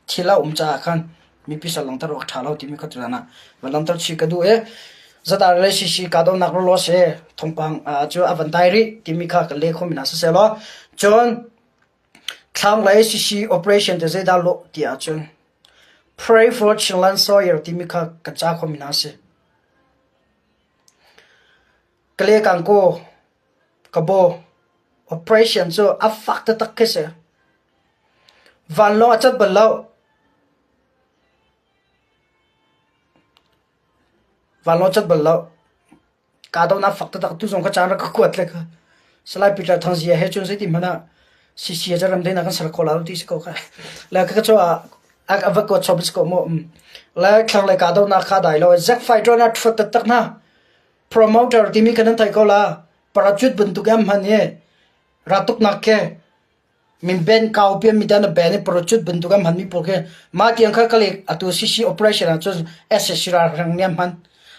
thila cha khan mi pi salong tar ok thalo timi khatrana walam tar chi ka du zata le shi ka do nak lo se thompang chu avan diary timi kha ka le khomina se lo chon thang lai shi operation te zeda lo tia chon pray for children soyer timi kha ka cha khomina se kle kan ko kabo operation so a factor tak kese van lo achat balau ka do na factor tak tu jong ka chang ra ka kwat le ka salai pita thang sia he chun se ti mana si jaram de na kan sar khola ti se ko ka la ka cho a va ko chobis ko mo la khang le ka do na kha dai lo zack fighter na thot tak na promoter timi kan thai ko la parachut bentuknya mane ratuk nakke min ben kau pe mi dana ben parachut bentuknya man mi poke ma tiang kha kale atu sisi operation a chos ss ra rang nyam man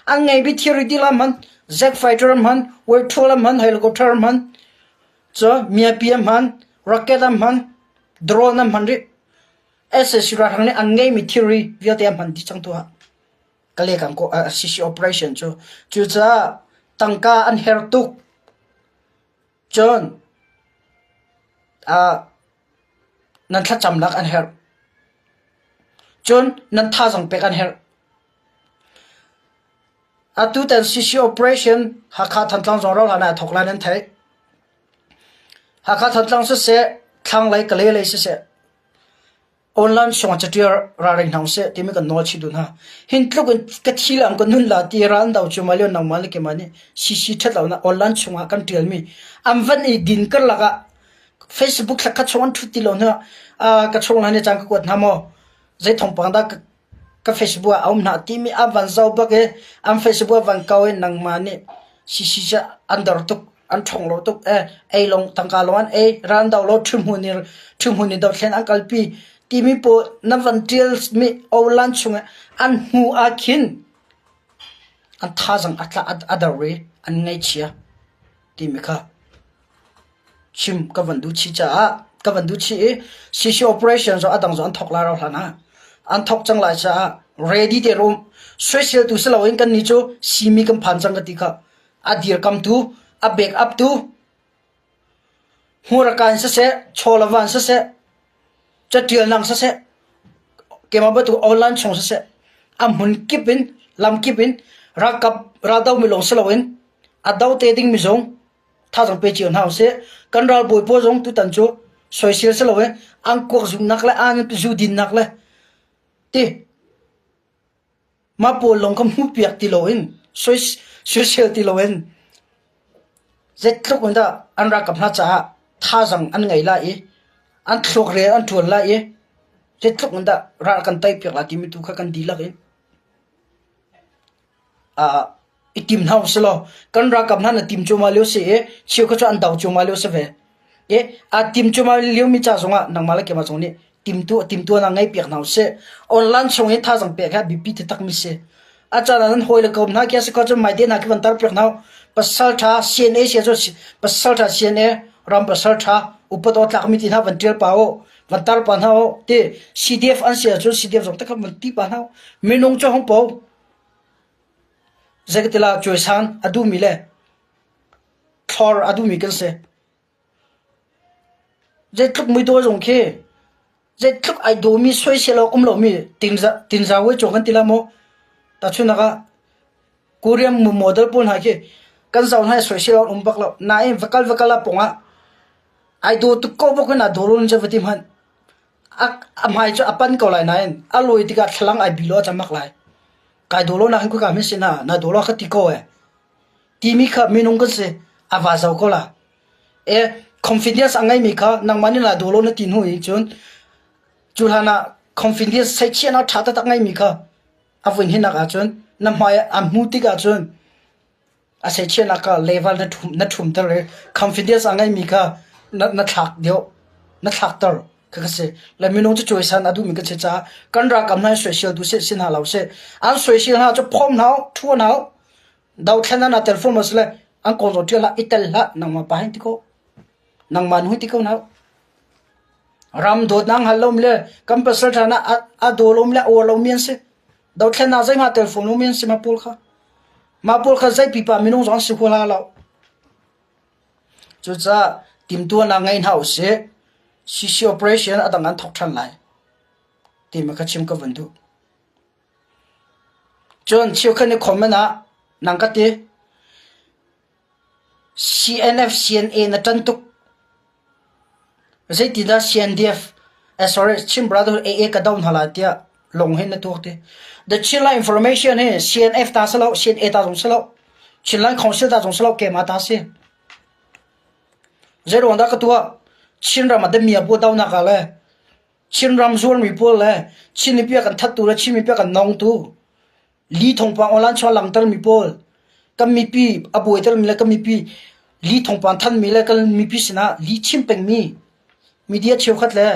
ang ngai bi theory dila man zack fighter man we thola man helicopter man cho mia pm man rocket man drone man ri ss ra rang ne ang ngai mi theory viatia man di chang to kale kan ko sisi operation chu cha tangka an her tuk John nan tha cham lak an her John nan tha jang pek an her atu tan sisi operation hakha thantlang jong ro hana thokla nan thai hakha thantlang se thang lai kale lai se online shong chatir ra ring nang se timi kan no chi dun ha hin tluk ka thilam kan nun la ti ran daw chu malio nang mal ke mani sisi thatlaw na online chunga kan tel mi am van e din kar laga facebook la ka chon thu ti lo na ka chong la ne chang ka kot na mo zai thong pang da ka facebook aum na ti mi avan zau ba ke am facebook van kawe nang mani sisi cha under tuk an thong lo tuk ei long tangka loan ran daw lo thum huni daw thlen an kalpi timi po navan tils mi olan chunga an hu akhin an thajang atla other way an ngai chia timi kha chim ka vandu chi sisi operation so adang zo an thok la ro hlana an thok chang lai cha ready te room social tu se lawin kan ni chu simi kan phan chang ka ti kha adir kam tu a back up tu hura kan se chola van se chatial nang se kema ba tu online chong se am hun kipin lam kipin rakap radaw mi long selawin adaw te ding mi zong tha jang pe chion haw se kanral boy po jong tu tan chu social selawin ang ko zu nak la an zu din nak la ti ma po long kam hu piak ti loin social ti loin zet tluk unda an rakap na cha tha rằng an ngai la e an thlok re an thul la e je thlok nda ra kan tai pek la ti mi tu kha kan di la ke itim nau selo kan ra kam na tim chuma leo se e chiu kha cho an dau chuma leo se ve e tim chuma leo mi cha zonga nang mala ke ma zong ni tim tu na ngai pek nau se online song e tha jang pek ha bp te tak mi se cha nan hoi la kom na ke se ko cho mai de na ki ban tar pek nau pasal tha cna se jo pasal tha cna ram pasal tha upat ot lak mi ti na van tel pao van tar pa na te cdf an se jo cdf jong ta ka man ti pa na menong cho hong pao zagatila choisan adu mile thor adu mi kan se zaitluk mui do jong khe zaitluk ai do mi soi se lo lo mi tinza we chong kan tila mo ta chuna ga korean model pon ha ke kan zaun ha soi se lo bak lo na e vakal la ponga ai do tu ko bok na dorun je vati man amhai cho apan ko lai na en aloi tika thlang ai bilo chamak lai kai dolo na ku ka mi sina na dolo khati ko e ti mi kha minung ka se awa zaw ko la e confidence angai mi kha nang mani na dolo na tin hui chun chulhana confidence sai chena thata ta ngai mi kha avin hina ka chun na mai amuti ka chun a sai chena ka level na thum tar confidence angai mi kha na thak dio na thak tar ka se la minung chu choisan adu mi ka che cha kan ra kam na social du se sin ha law se an social ha chu phom nau thu nau dau thana na telephone masle an ko ro tela itel la nang ma pa hin ti ko nang man hu ti ko nau ram do nang halom le kam pasal thana a do lom la o lo mien se dau thana zai ma telephone lo mien se ma pul kha zai pi pa minung jong se ko la law chu cha tim tu na ngai hau se CC operation adang an thok than lai ti ma ka chim ka vandu chon chiu khane khomena nang ka te CNF CNA na tan tuk zai ti da CNDF sorry chim brother AA ka down hala tia long hen na tuk te the chila information he CNF ta salo CNA ta jong salo chila council ta jong salo ke ma ta se zero onda ka tua chinram adamia bo daw na kale chinram zol mi pol le chini pia kan thattu la chimi pia kan nong tu li thong pang olan chwa lang tar mi pol kam mi pi aboi tar mi la kam mi pi li thong pang than mi la kal mi pi sina li chim peng mi media cheu khat le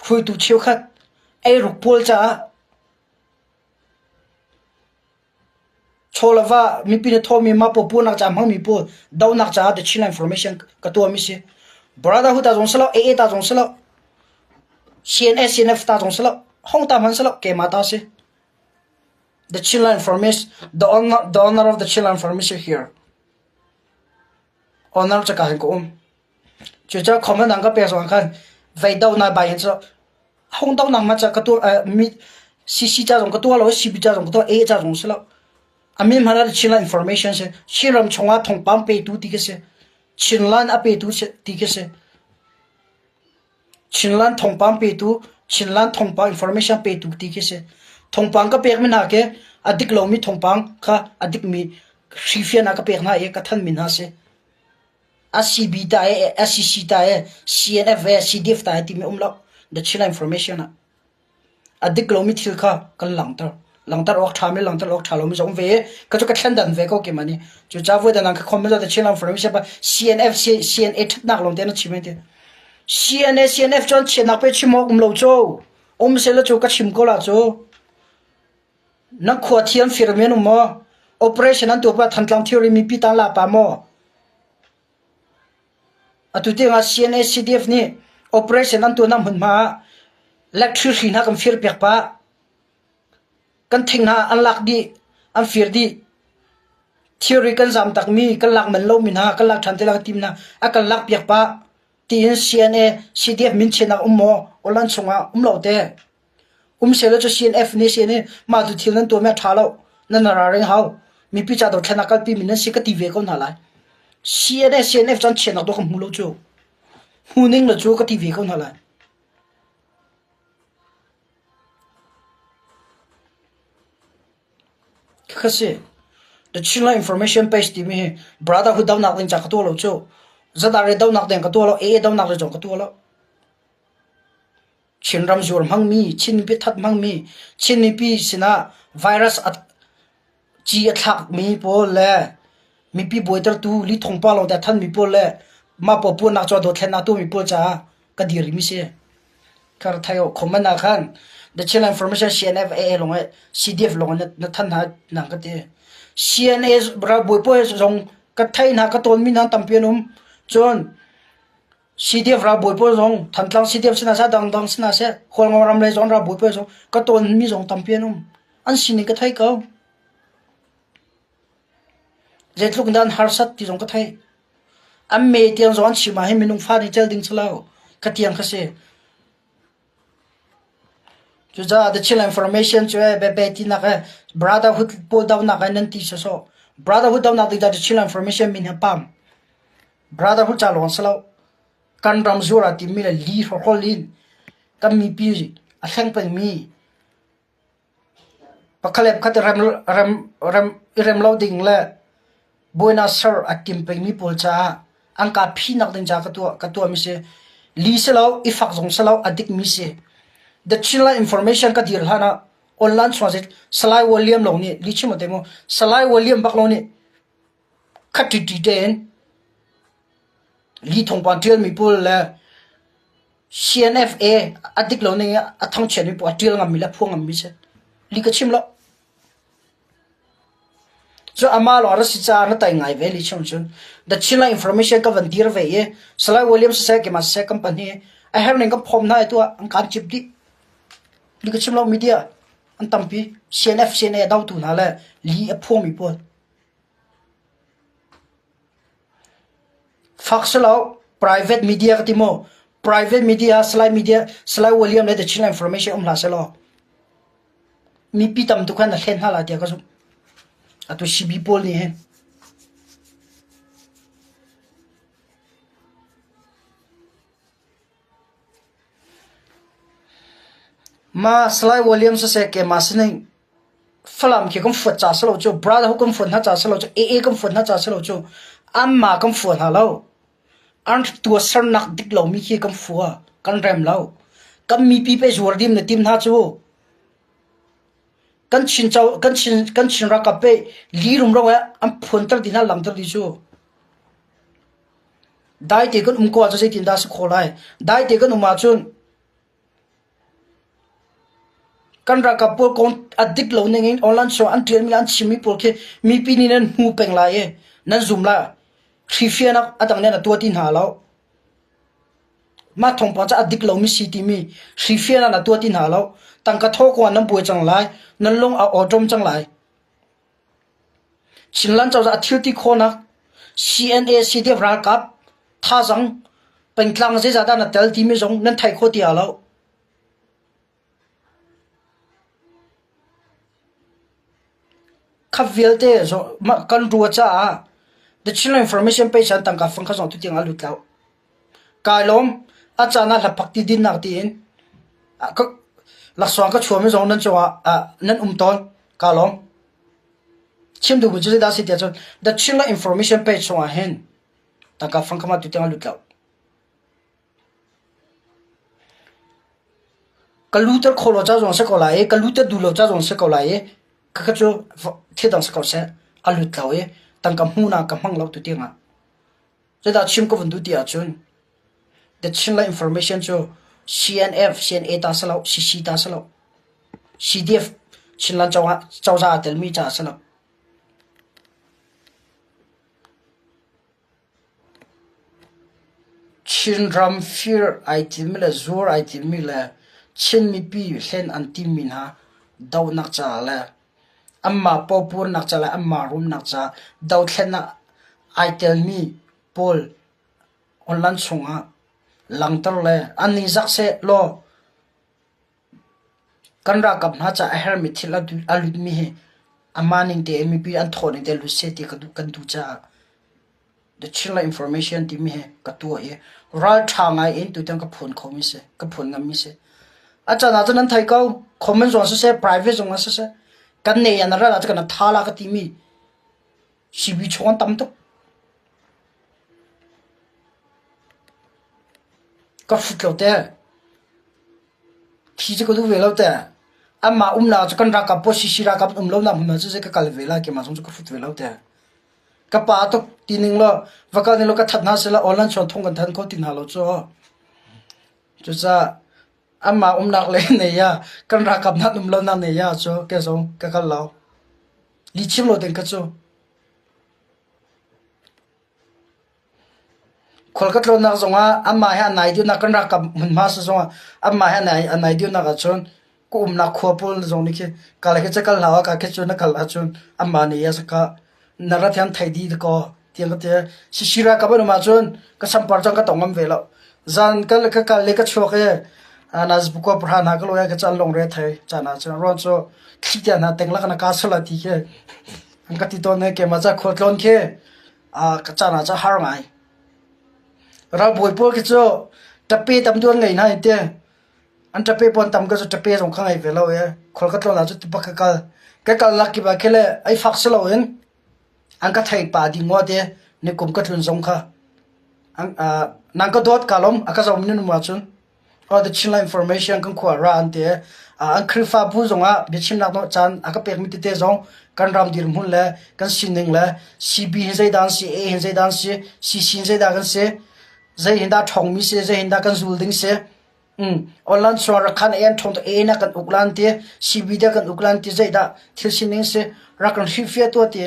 khui tu cheu khat ai ruk pol cha cholava mi pi ne thomi ma po pu nak cha mang mi pol daw nak cha the chila information ka to mi se brotherhood ta jong salo AA ta jong salo CNS CNF ta jong salo hong ta man salo ke mata se the chila information the honor of the chila information here honor cha ka ko chu cha comment nang ka pe so kan vai dau na bai so hong dau nang ma cha ka to mi CC cha jong ka to lo CB cha jong ka to A cha jong salo amin hana the chila information se chiram chonga thong pam pe tu ti ke se chinlan ape tu ti ke se chinlan thongpang pe tu chinlan thongpang information pe tu ti ke se thongpang ka pek min ha ke adik lo mi thongpang kha adik mi rifia na ka pek na e ka than min ha se ACB ta e SCC ta e CNF e CDF ta ti mi umlo the chila information na adik lo mi thil kha kan langtar ok thame langtar ok thalo mi jong ve ka chu ka thlan dan ve ko ke mani chu cha vo da nang ka khom da chila information pa CNF CNA nak long te na chime te CNA CNF chon chenak pe chimo lo cho se la chu ka chim ko la cho na khwa thiam firmen mo operation an to pa thantlang theory mi pi ta la pa mo atu te nga CNA CDF ni operation an to nam hun ma electricity na kam fir pek pa kan thing na an lak di an fir di theory kan zam tak mi kan lak man lo min ha kan lak than te la tim na a kan lak piak pa tin CNA CDF min chena ummo olan chunga umlo te selo cho CNF ni CNA ma du thil nan to me thalo nan ra reng hau mi pi cha do thana kal pi min si ka ti ve ko na lai CNA CNF chan chena do khum lo chu huning lo chu ka ti ve ko na lai khase the chila information page ti mi brotherhood down na ling cha ka to lo chu zadare dau nak den ka to lo e dau nak jong ka to lo chin ram zur mang mi chin pi that mang mi chin ni pi sina virus at chi athak mi po le mi pi boiter tu li thong pa lo da than mi po le ma po pu nak cho do thlen na tu mi po cha ka dir mi se kar thayo khomana khan the channel information cnf a long cdf long na than ha nang ka te cns bra boy po jong ka thai na ka ton mi na tampianum chon cdf ra boy po jong thantlang cdf sina sa dang dang sina se khol ngoram le jong ra boy po jong ka ton mi jong tampianum an sini ka thai ka jetluk dan harsat ti jong ka thai am me tiang zon chi ma he minung fa ni chel ding chlao ka tiang kha se chu za the chill information chu be ti na ka brotherhood po daw na ka nan ti so brotherhood daw na ti da chill information min ha pam brotherhood cha lon slo kan ram zura ti mi la li ho holin kam mi pi a thang pen mi pakhalep khat ram loading la boina sir atim pe mi pol cha angka phi nak ding cha ka to mi se li selo ifak jong selo adik mi se the chila information ka dir hana online transit salai volume lo ni li chimo demo salai volume bak lo ni khati ti den li thong pan tel mi pol la cnfa adik lo ni athang chen mi po tel ngam mi la phong ngam mi se li ka chim lo so amal or si cha na tai ngai ve li chum chun the chila information ka van dir ve ye salai volume se ke ma se company I have ning ka phom na tu ang kan chip di li ka chim lo media an tampi cnf cna daw tu na la li a phom mi po faxalo private media ka timo private media slide volume le the chila information la selo mi pitam tu kan na hlen hala dia ka so atu sibi pol ni he ma slide volume se ke masne falam ke kom fot cha selo cho brother hu kom fot na cha selo cho e kom fot na cha selo cho amma kom fot ha lo an tu sar nak dik lo mi ke kom fuwa kan rem lo kam mi pi pe jordim na tim na chu kan chin ra ka pe li rum ro am phon tar dina lam tar di chu dai te kan ko cha se tin da su kholai dai te kan ma chun kan ra ka po kon adik lo neng online show an tel milan chimi por ke mi pi ni nan hu peng la ye nan zoom la khifia na atang ne na to tin ha lo ma thong pa cha adik lo mi city mi khifia na to tin ha lo tang ka tho ko nan boi chang lai nan long a odom chang lai chinlan chaw za thil ti khona cna cdf ra kap tha jang pen tlang je za da na tel ti mi jong nan thai kho ti a lo khavilte so ma kan ruwa cha the chila information page an tang ka phang kha jong tu tiang alu tlaw kailom achana la pakti din nak tin ka la swang ka chhuam jong nan chawa nan ton kalom chim du bu je da si tia chon the chila information page so hen tang ka phang kha ma tu tiang alu tlaw kaluter kholo cha jong se ko la e kaluter du lo cha jong se ko la e ka chu the dang se ko se alu tlaw e tang ka huna ka mang lo tu tinga je da chim ko vundu tia chun the chila information cho cnf cna ta salo cc ta salo cdf chinlan chawa tel mi cha salo chin ram fear item la zur item la chin mi pi hlen anti min ha daw nak cha la amma popur nak cha la amma room nak cha daw thlen na item mi pol online chunga langtar le ani zak se lo kanra kap na cha her mi thila du alut mi he amaning te mp an thone te lu se te kan du cha the chila information ti mi he ka tu e ra thanga in tu tang ka phone khomi se ka phone ngam mi se acha na cha nan thai ko comment zone se private zone se kan ne ya na ra cha kan thala ka ti mi sibi chon tam to ก็ฟุตเราแต่ที่จะก็ดูเวลาแต่อามาน่าจะกันรักกับพอชิรักกับเราหน้ามันจะก็กัลเวลาเกี่ยมาสงจะก็ฟุตเวลาแต่ก็ป้าตุกทีนึงละว่ากันนี่เราก็ทัดน่าเสละออนไลน์ชวนทงกันทันเขาตินหาเราจ้ะจุดจะอามาน่าเลยเนี่ยกันรักกับนัดเราหน้าเนี่ยจ้ะแกส่งก็กันเราลิชิมเราเด็กก็จ้ะคนก็ตระหนักส่งว่าอามาให้อันไหนเดียวนักกันรักกับมันมาส่งว่าอามาให้อันไหนเดียวนักชนกูนักขวบพูนส่งนี่คือการเกิดจากเราการเกิดจากนักการชนอามาเนี่ยสักนารที่อันไทยดีก็ที่อันก็เจสิรากับมันมาชนก็สัมผัสจังก็ต้องมันเวลาจันก็การเล็กก็ชัวร์เลยนัสบุกพระนักลอยก็จะลงเรือไทยจานาจนร้อนโซ่ขี้เกียจนะแต่งลักษณะการสลัดที่แค่อันก็ที่ตอนนี้แกมาจากขวดล้นแค่ก็จานาจะหาไงเราบวยพวกก็จะจะเปย์ตำดวนไงนะเดียอันจะเปย์ปนตำก็จะเปย์สงข้างไงเวลาเว้ยคนก็ต้องเราจะติดปักกันลักกี้บักแค่เลยไอ้ฟักสโลเองอันก็ไทยป่าดีงัวเดียนี่กุมก็ทุนสงข้าอันนั่งก็โดดกาลมอาก็จะมีนุ่มมาจุนพอจะชิมละอินโฟเมชันกันขวาร้านเดียอันคริฟ้าพูดสงอ่ะเดี๋ยวชิมนักโน้ตจันอาก็เปิดมิติเตจงกันรำดีรุ่นเลยกันสินหนึ่งเลยซีบีเห็นใจดันซีเอเห็นใจดันซีซีเห็นใจดันกันเสียใจเห็นได้ทองมีเสียใจเห็นได้กันซูลดิ้งเสียออนไลน์ส่วนรักขันเอ็นทองตัวเอ็นนักกันอุกลันเดียซีบีได้กันอุกลันเดียใจได้ที่สินหนึ่งเสียรักกันฮิฟิตัวเดีย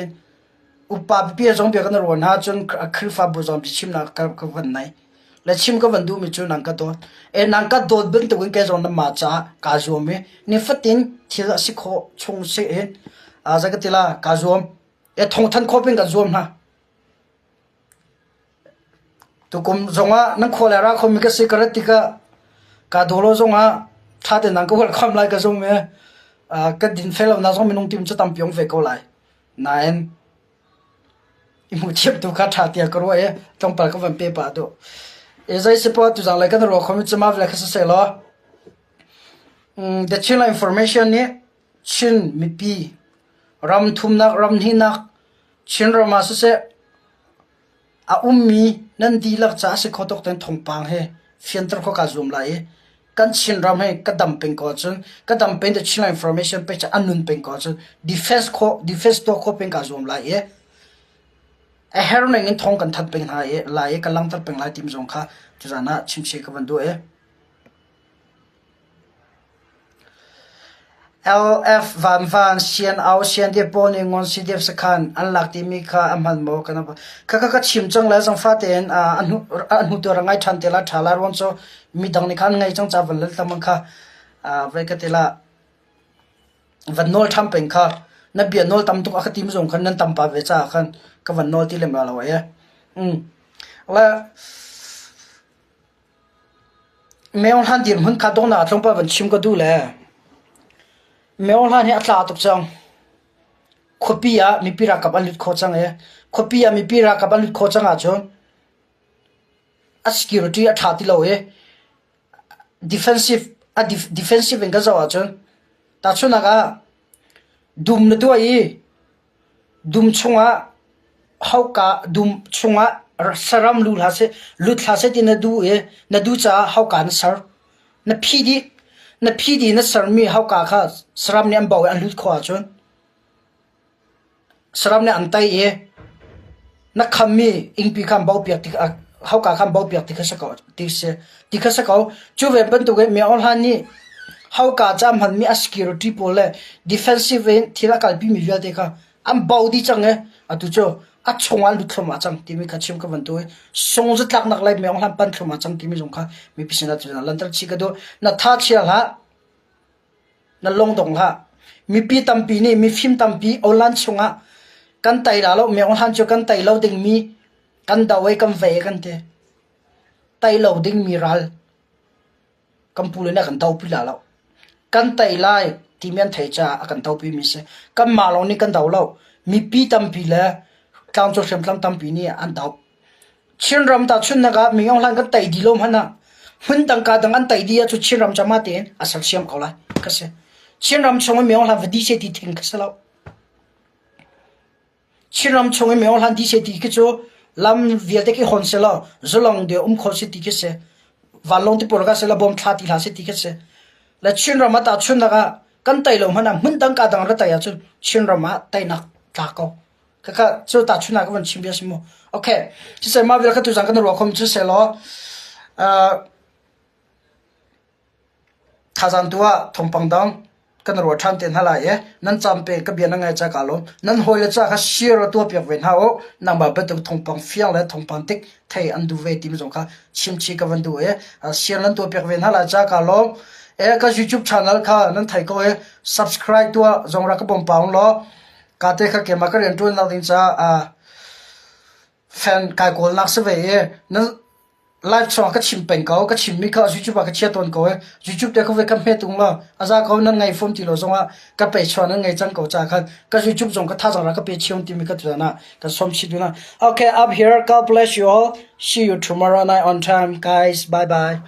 อุปาเปียจงเปียกันรวนหาจนคริฟ้าบุจอมชิมนักกันวันไหนและชิมก็วันดูมิจูนังกัดโดนังกัดโดดเป็นตัวแกจงน้ำมาจ้ากาจวมนี่ฟัดตินที่ละสิโคชงเสียจากที่ละกาจวมทงทันโคเป็นกาจวมนะตุกุมจงว่านังโคเลราคมิกสิกระติกากาโดโลจงว่าถ้าแต่นังก็วันความไล่กาจวมก็ดินเฟลน่าจงมีนุ่งติมจะตามพิองเฟกเอาไล่นั่นอิมุทิบตุกัดหาที่กรัวต้องไปก็วันเปย์ป่าดูใจสิพอตุจังเลยกันรู้ความจะมาเวลาเขาเสียล้อเดี๋ยวชิลล์อินโฟเมชันนี้ชินมีปีรำทุ่มนักรำหินักชินรำมาเสียมีนั่นดีลักจ้าสิขอตกแต่งทงปังเฮฟินตร์เขาการซูมไล่กันชินรำให้กันดำเป็นก่อนจนกันดำเป็นเดี๋ยวชิลล์อินโฟเมชันไปจะอันนุนเป็นก่อนจนdefense ตัวเขาเป็นการซูมไล่เฮโรนเงินทองกันทัดเป็นหายลายกันลังทัดเป็นลายทีมจงค่ะจุดนั้นชิมเชกันดูLF วันเชียนเอาเชียนเดียบนี่งอนสิเดียบสักขันอันหลักที่มีค่ะอันมันโมกันนะก็ชิมจังเลยจังฟ้าเต็นอันหุตัวไงทันเตล่าทาลารวันโซมีดังนี้ขันไงจังจับวันเล่ตมันค่ะไว้ก็เตล่าวันโนลทำเป็นค่ะนับเบียนโนลทำตุกอักทีมจงขันนั้นทำป่าเวจ้าขันก็วันโนลที่เล่มาแล้วแล้วเมื่อวันที่มันขาดตรงนั้นตรงป่าวันชิมก็ดูแลเมื่อวันนี้อัตลาตุกจังขบียมีปีรักกับอันลุดโคจังขบียมีปีรักกับอันลุดโคจังอาจจะsecurity อัฐาติโลdefensive defensive เองก็จะอาจจะแต่ช่วงนั้นก็ดุมนั่นด้วยดุมช่วงว่าเขาก็ดุมช่วงว่าสารมลุดหาเสที่นั่นดูจ้าเขาการสารนั่นพีดีนั่นสารมีเขาก็ค่ะสารมเนี่ยอันบ่าวอันลุดขวาจนสารมเนี่ยอันไตนักคำมีอิงปีคำบ่าวเปียกที่เขาก็คำบ่าวเปียกที่เขาสกัดที่เขาสกัดจู่เว็บเป็นตัวเองมีออนไลน์นี่เขาก็จำหันมี security พอเลย defensive ที่ละกันพี่มีเยอะเด็กอันบ่าวดีจังตุจ้าชงวันลุดเข้ามาจังที่มีขัดชิมกับวันตัวทรงจะตักนักไล่มีออนไลน์ปั่นเข้ามาจังที่มีสงค่ะมีพิเศษตัวนั้นลันทร์ชิกดูนัทท่าเชียร์ละนั่นลงตรงละมีปีตั้มปีนี่มีฟิล์มตั้มปีออนไลน์ชงกันไต่ละแล้วมีออนไลน์ชงกันไต่เราดึงมีกันดาวไว้กันเวกันเตะไต่เราดึงมีรัลกันพูดเลยนะกันดาวปีละแล้วกันไต่ไล่ที่มีอันไทยจ้ากันดาวปีมีเสกันมาลงนี่กันดาวเรามีปีตั้มปีแล้วการจดเชื่อมตั้มปีนี่อันดาวเชื่อมรำตาชุนนะก็มีออนไลน์กันไต่ดีลมฮันนะมันตั้งการตั้งอันไต่ดีอะชุดเชื่อมรำจะมาเตะอาศัยเชื่อมเขาละก็เสเชื่อมรำชงมีออนไลน์วันดีเสดีทิ้งก็เสแล้วเชื่อมรำชงมีออนไลน์ดีเสดีก็จะลำเวียดที่คนเสละจะลองเดี๋ยวขอสิดีก็เส van long ti por ka se la bom thla ti la se ti ke se la chin ra ma ta chun da ka kan tai lo mana mun dang ka dang ra ta ya chun chin ra ma tai nak ta ko ka chu ta chuna ka van chim bia simo okay chi se ma vel ka tu jang kan ro khom chu se lo thazan tua thongpang dang kan ro than ten hala ye nan champe ka bian ngai cha ka lo nan hoile cha kha shiro to pek ven hao namba be to thongpang fiang le thongpang tik thei an du ve tim jong kha chim chi ka van du e shir lan to pek ven hala cha ka lo e ka youtube channel kha nan thai ko e subscribe to jong ra ka bom paung lo ka te kha ke ma ka ren tu na din cha fan kai kol nak se ve e nan live cho ka chim pen ko ka chim mi ka youtube ka chia ton ko youtube te ko ve kam he tung la aza ko nan ngai phom ti lo zonga ka pe chwa nan ngai chang ko cha khan ka youtube jong ka tha jang ra ka pe chiom ti mi ka tu na ka som chi du na okay up here god bless you all see you tomorrow night on time guys bye bye